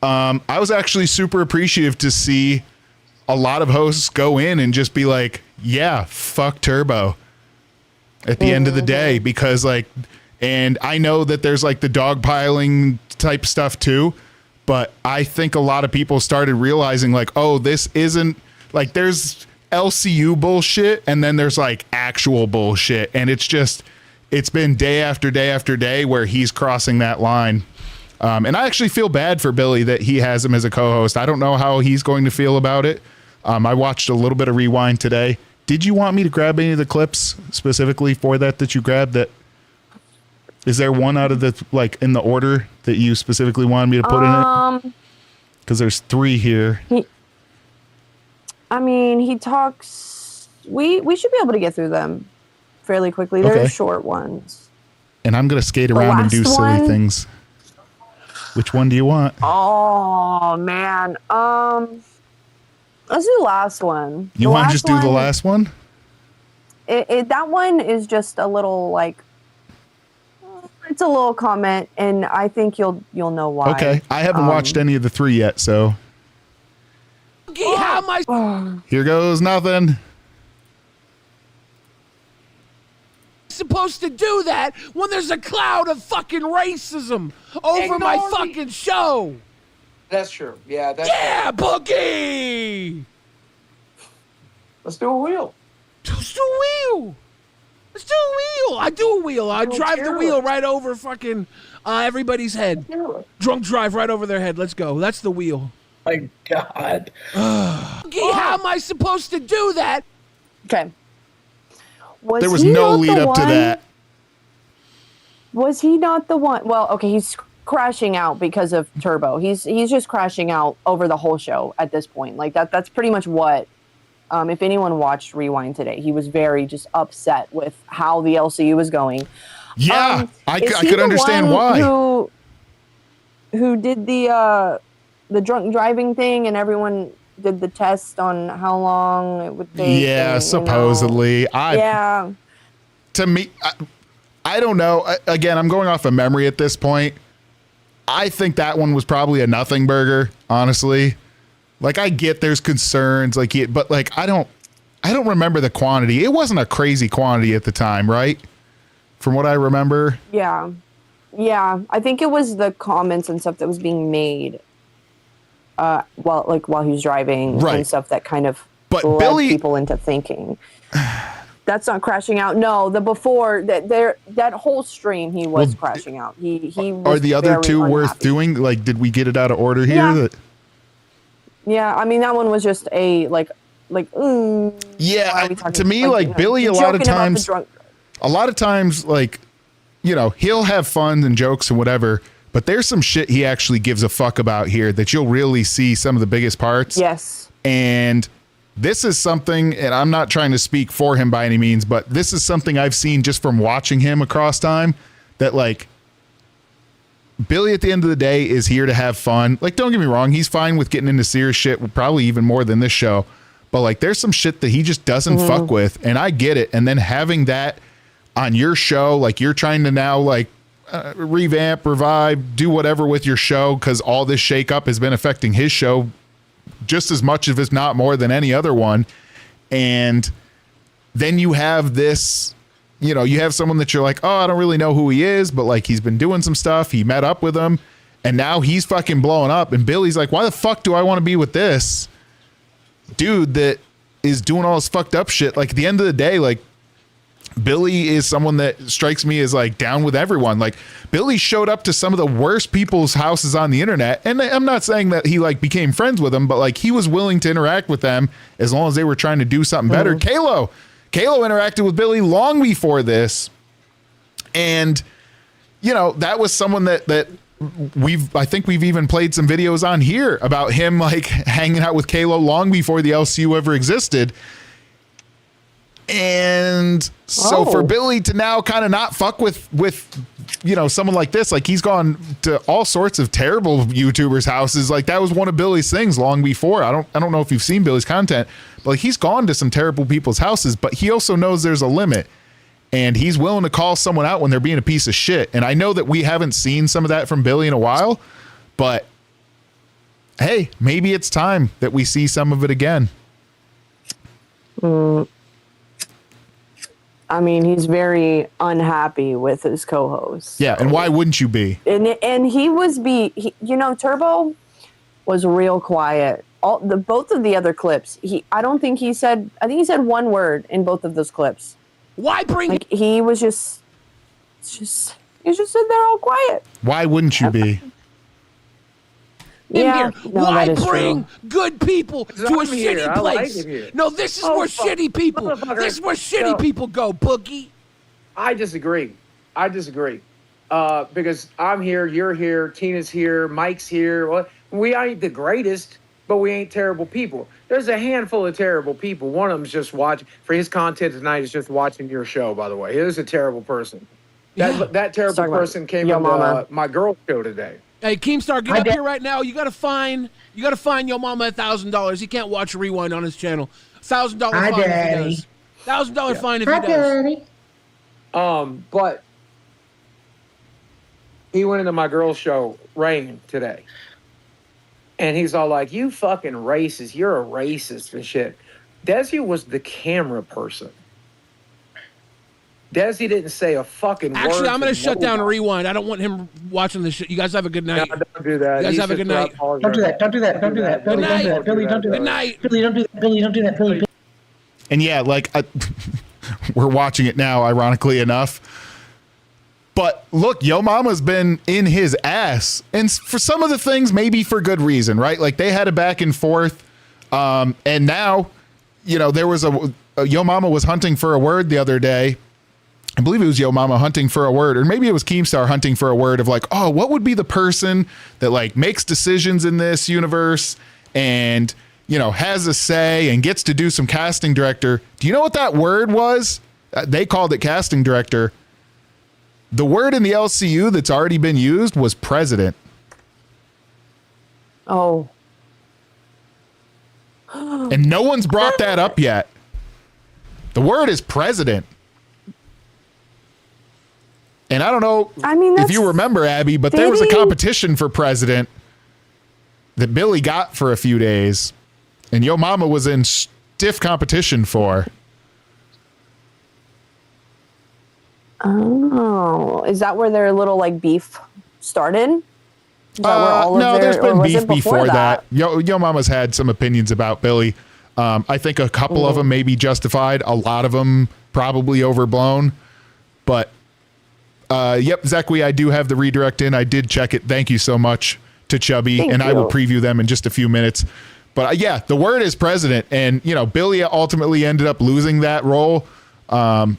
I was actually super appreciative to see a lot of hosts go in and just be like, yeah, fuck Turbo at the end of the day, because and I know that there's like the dogpiling type stuff too, but I think a lot of people started realizing like, oh, this isn't like, there's LCU bullshit and then there's like actual bullshit, and it's been day after day after day where he's crossing that line. And I actually feel bad for Billy that he has him as a co-host. I don't know how he's going to feel about it. I watched a little bit of Rewind today. Did you want me to grab any of the clips specifically for that you grabbed? That is there one out of the like in the order that you specifically wanted me to put in it? Because there's 3 here. He talks. We should be able to get through them fairly quickly. They're Okay. short ones. And I'm gonna skate around and do last silly one? things. Which one do you want? Oh man. Let's do the last one. You want to just do the last one? That one is just a little like. It's a little comment, and I think you'll know why. Okay, I haven't watched any of the 3 yet, so here goes nothing. Supposed to do that when there's a cloud of fucking racism over my fucking show. That's true. Yeah, Yeah, Boogie! Let's do a wheel. Let's do a wheel. Let's do a wheel. I do a wheel. I drive the wheel right over fucking everybody's head. Drunk drive right over their head. Let's go. That's the wheel. My God. Boogie, how am I supposed to do that? Okay. There was no lead up to that. Was he not the one? Well, okay, he's crashing out because of Turbo. He's just crashing out over the whole show at this point. Like that's pretty much what. If anyone watched Rewind today, he was very just upset with how the LCU was going. Yeah, I could understand why. Who did the drunk driving thing, and everyone did the test on how long it would take? Yeah, and, supposedly. Yeah. To me, I don't know. Again, I'm going off of memory at this point. I think that one was probably a nothing burger, honestly. Like, I get there's concerns, but like I don't remember the quantity. It wasn't a crazy quantity at the time, right? From what I remember. Yeah. I think it was the comments and stuff that was being made while he was driving, right, and stuff that kind of led Billy, people into thinking. That's not crashing out. No, the before that whole stream he was crashing out. He was are the other 2 unhappy. worth doing? Like, did we get it out of order here? Yeah. Yeah, I mean that one was just a like. Yeah, to me, like Billy, a lot of times, like, you know, he'll have fun and jokes and whatever, but there's some shit he actually gives a fuck about here that you'll really see some of the biggest parts. Yes. And this is something, and I'm not trying to speak for him by any means, but this is something I've seen just from watching him across time, that like Billy at the end of the day is here to have fun. Like, don't get me wrong, he's fine with getting into serious shit, probably even more than this show. But like, there's some shit that he just doesn't fuck with, and I get it. And then having that on your show, like you're trying to now like revamp, revive, do whatever with your show, because all this shakeup has been affecting his show just as much, if not more, than any other one. And then you have this. You know, you have someone that you're like, oh, I don't really know who he is, but like he's been doing some stuff. He met up with him, and now he's fucking blowing up. And Billy's like, why the fuck do I want to be with this dude that is doing all this fucked up shit? Like, at the end of the day, like, Billy is someone that strikes me as like down with everyone. Like, Billy showed up to some of the worst people's houses on the internet, and I'm not saying that he like became friends with them, but like he was willing to interact with them as long as they were trying to do something better. Kalo interacted with Billy long before this, and you know, that was someone that I think we've even played some videos on here about him like hanging out with Kalo long before the LCU ever existed. And so for Billy to now kind of not fuck with someone like this, like he's gone to all sorts of terrible YouTubers' houses. Like that was one of Billy's things long before. I don't know if you've seen Billy's content, but like, he's gone to some terrible people's houses, but he also knows there's a limit. And he's willing to call someone out when they're being a piece of shit. And I know that we haven't seen some of that from Billy in a while, but hey, maybe it's time that we see some of it again. I mean, he's very unhappy with his co-host. Yeah, and why wouldn't you be? And Turbo was real quiet. Both of the other clips, I think he said one word in both of those clips. Why bring? Like he was just sitting there all quiet. Why wouldn't you be? Here. No, why that is bring true. good people to a shitty place? No, this is where shitty people. This is where shitty people go, Boogie. I disagree. Because I'm here, you're here, Tina's here, Mike's here. Well, we ain't the greatest, but we ain't terrible people. There's a handful of terrible people. One of them's just watching. For his content tonight is just watching your show, by the way. He is a terrible person. That terrible person came on my girl's show today. Hey, Keemstar, get up here right now. You gotta find your mama $1,000. He can't watch a rewind on his channel. $1,000 fine if he does. $1,000 fine if he does. But he went into my girl's show, Rain, today. And he's all like, you fucking racist. You're a racist and shit. Desi was the camera person. Desi didn't say a fucking word. Actually, I'm going to shut down a rewind. I don't want him watching this shit. You guys have a good night. No, don't do that. You guys have a good night. Don't do that. Don't do that. Don't do that. Billy, don't do that. Billy, don't do that. Good night. Billy, don't do that. Billy, don't do that. Billy. And yeah, like we're watching it now, ironically enough. But look, Yo Mama's been in his ass. And for some of the things, maybe for good reason, right? Like they had a back and forth. And now, there was a Yo Mama was hunting for a word the other day. I believe it was Yo Mama hunting for a word, or maybe it was Keemstar hunting for a word of like, oh, what would be the person that like makes decisions in this universe and, has a say and gets to do some casting director. Do you know what that word was? They called it casting director. The word in the LCU that's already been used was president. Oh. And no one's brought that up yet. The word is president. And I don't know if you remember, Abby, but there was a competition for president that Billy got for a few days. And Yo Mama was in stiff competition for. Oh, is that where their little like beef started? There's been beef before that. Yo Mama's had some opinions about Billy. I think a couple of them may be justified. A lot of them probably overblown. But yep, Zekwe, I do have the redirect in. I did check it. Thank you so much to Chubby. Thank you. I will preview them in just a few minutes. But yeah, the word is president. And, Billy ultimately ended up losing that role and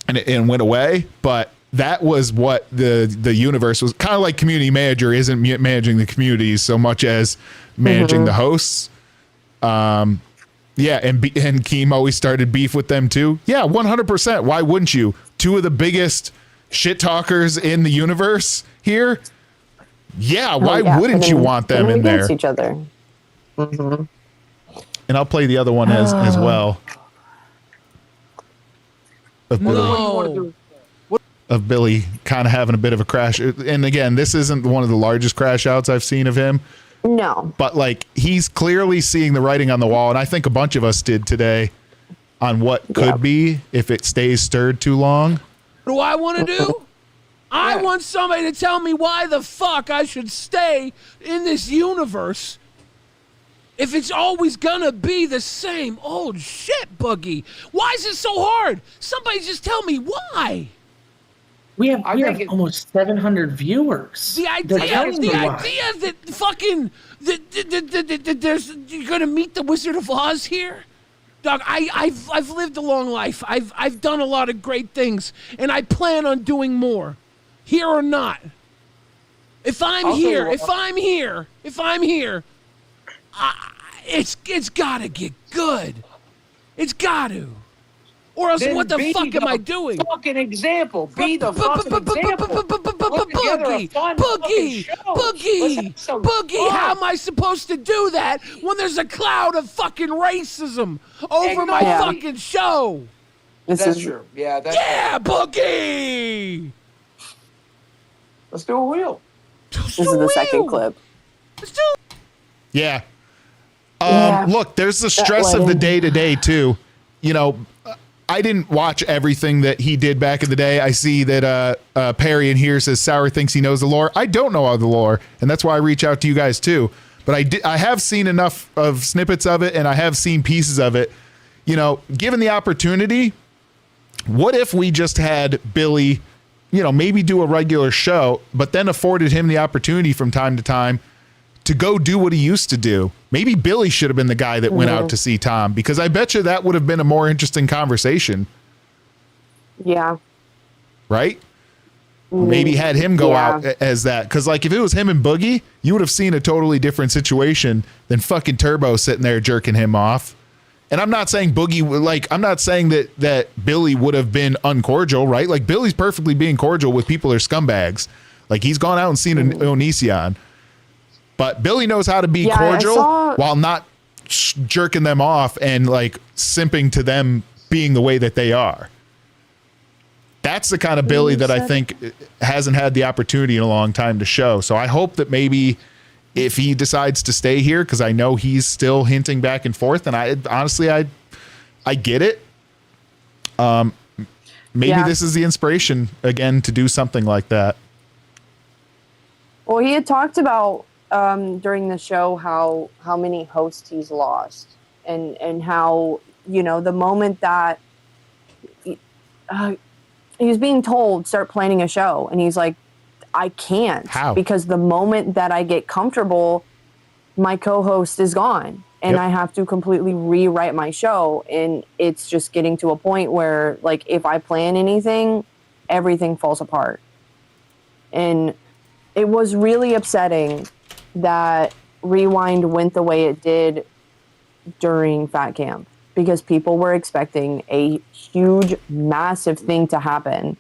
went away. But that was what the universe was. Kind of like community manager isn't managing the communities so much as managing the hosts. Yeah, and Keem always started beef with them too. Yeah, 100%. Why wouldn't you? Two of the biggest shit talkers in the universe here. Yeah, why wouldn't you want them in there? Each other. And I'll play the other one as well. Of Billy kind of having a bit of a crash. And again, this isn't one of the largest crash outs I've seen of him. No. But like he's clearly seeing the writing on the wall, and I think a bunch of us did today on what could be if it stays stirred too long. What do I want to do? I want somebody to tell me why the fuck I should stay in this universe if it's always gonna be the same old shit, Boogie. Why is it so hard? Somebody just tell me why. We have almost 700 viewers. The idea that fucking there's you're gonna meet the Wizard of Oz here. Dog, I've lived a long life. I've done a lot of great things, and I plan on doing more, here or not. If I'm here, it's gotta get good. It's got to. Or else, Then what the be fuck am I doing? Fucking example. Be the fucking example. Put together a fun fucking show. Let's have some Boogie, fun. how am I supposed to do that when there's a cloud of fucking racism over my Yeah. fucking show? That's true. Yeah, that's Yeah, Boogie! Let's do a wheel. This is the second clip. Yeah. Yeah. Look, there's the stress of the day to day too. You know, I didn't watch everything that he did back in the day. I see that Perry in here says Sour thinks he knows the lore. I don't know all the lore, and that's why I reach out to you guys too. But I have seen enough of snippets of it, and I have seen pieces of it. You know, given the opportunity, what if we just had Billy, you know, maybe do a regular show, but then afforded him the opportunity from time to time to go do what he used to do? Maybe Billy should have been the guy that went out to see Tom, because I bet you that would have been a more interesting conversation. Yeah. Right? Maybe had him go out as that. Because, like, if it was him and Boogie, you would have seen a totally different situation than fucking Turbo sitting there jerking him off. And I'm not saying Boogie, like, I'm not saying that Billy would have been uncordial, right? Like, Billy's perfectly being cordial with people that are scumbags. Like, he's gone out and seen Onision. But Billy knows how to be cordial while not jerking them off and, like, simping to them being the way that they are. That's the kind of Billy that I think hasn't had the opportunity in a long time to show. So I hope that maybe if he decides to stay here, because I know he's still hinting back and forth, and I honestly get it. Maybe this is the inspiration again to do something like that. Well, he had talked about during the show how many hosts he's lost, and how, you know, the moment that he was being told start planning a show, and he's like, I can't. How? Because the moment that I get comfortable, my co-host is gone, and I have to completely rewrite my show. And it's just getting to a point where, like, if I plan anything, everything falls apart. And it was really upsetting that Rewind went the way it did during Fat Camp, because people were expecting a huge, massive thing to happen,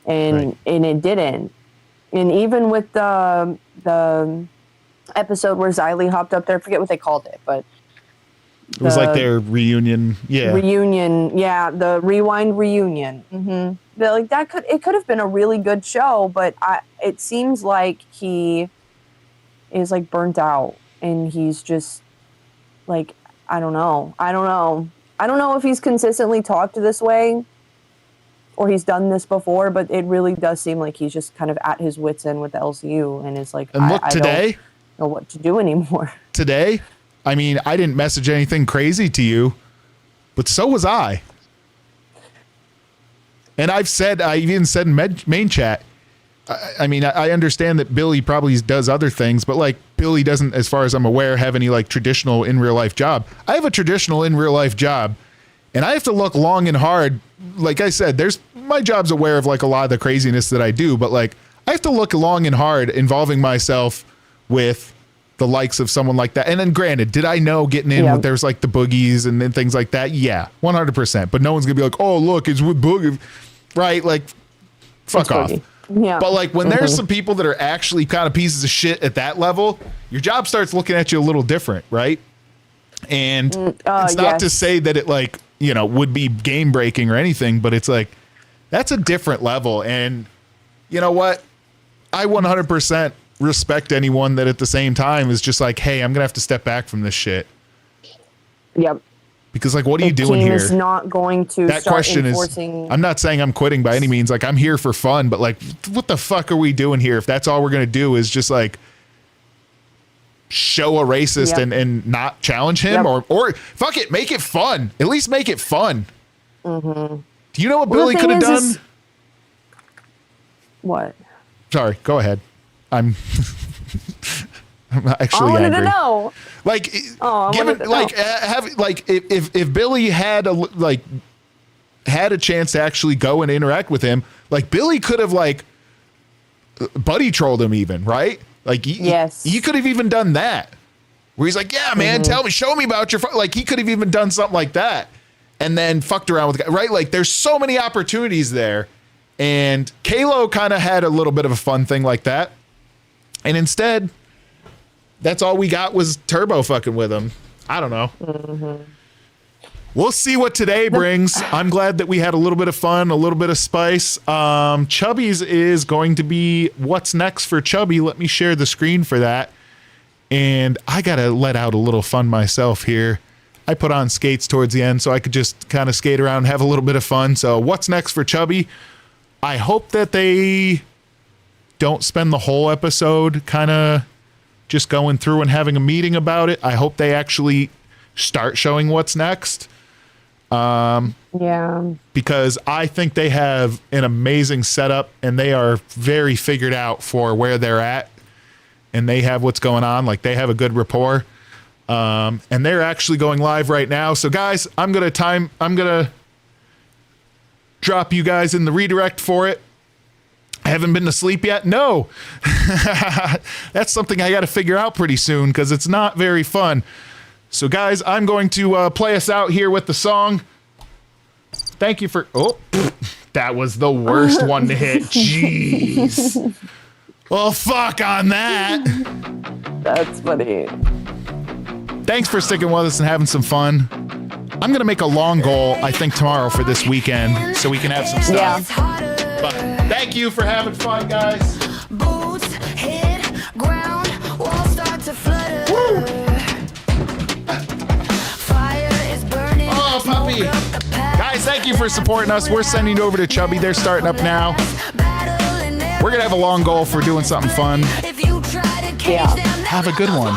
and it didn't. And even with the episode where Xylee hopped up there, I forget what they called it, but it was like their reunion. Yeah. Reunion. Yeah. The Rewind reunion. Mm-hmm. Like it could have been a really good show, but it seems like he is like burnt out, and he's just like, I don't know if he's consistently talked this way or he's done this before, but it really does seem like he's just kind of at his wit's end with the LCU, and it's like, and look, I don't know what to do anymore. Today, I mean, I didn't message anything crazy to you, but so was I. And I even said in main chat, I mean, I understand that Billy probably does other things, but, like, Billy doesn't, as far as I'm aware, have any, like, traditional in real life job. I have a traditional in real life job, and I have to look long and hard. Like I said, my job's aware of, like, a lot of the craziness that I do, but, like, I have to look long and hard involving myself with the likes of someone like that. And then, granted, did I know getting in with there's, like, the boogies and then things like that? Yeah, 100%. But no one's gonna be like, oh, look, it's with Boogie, right? Like, fuck off. Boogie. Yeah. But, like, when there's some people that are actually kind of pieces of shit at that level, your job starts looking at you a little different, right? And it's not to say that it, like, you know, would be game breaking or anything, but it's like, that's a different level. And you know what? I 100% respect anyone that at the same time is just like, hey, I'm gonna have to step back from this shit. Yep. Because, like, what are you doing here? Is not going to that start question enforcing... is, I'm not saying I'm quitting by any means. Like, I'm here for fun, but, like, what the fuck are we doing here? If that's all we're going to do is just, like, show a racist and not challenge him, or fuck it, make it fun. At least make it fun. Mm-hmm. Do you know what Billy could have done? What? Sorry, go ahead. I'm actually I wanted angry. to know. Like, if Billy had a chance to actually go and interact with him, like, Billy could have, like, buddy trolled him even, right? Like, he could have even done that, where he's like, yeah, man, show me about your, like, he could have even done something like that. and then fucked around with the guy, right? Like there's so many opportunities there. And Kalo kind of had a little bit of a fun thing like that. And instead, that's all we got was Turbo fucking with him. I don't know. Mm-hmm. We'll see what today brings. I'm glad that we had a little bit of fun, a little bit of spice. Chubby's is going to be what's next for Chubby. Let me share the screen for that. And I got to let out a little fun myself here. I put on skates towards the end so I could just kind of skate around and have a little bit of fun. So what's next for Chubby? I hope that they don't spend the whole episode kind of just going through and having a meeting about it. I hope they actually start showing what's next. Yeah. Because I think they have an amazing setup and they are very figured out for where they're at and they have what's going on. Like they have a good rapport. And they're actually going live right now. So guys, I'm going to drop you guys in the redirect for it. I haven't been to sleep yet. No, that's something I got to figure out pretty soon because it's not very fun. So guys, I'm going to play us out here with the song. Thank you for, oh, that was the worst one to hit. Jeez. Well, fuck on that. That's funny. Thanks for sticking with us and having some fun. I'm going to make a long goal, I think, tomorrow for this weekend so we can have some stuff. Yeah. But thank you for having fun, guys. Boots hit ground, walls start to flutter. Woo. Fire is burning. Oh, puppy. Guys, thank you for supporting us. We're sending it over to Chubby. They're starting up now. We're going to have a long goal for doing something fun. Yeah. Have a good one.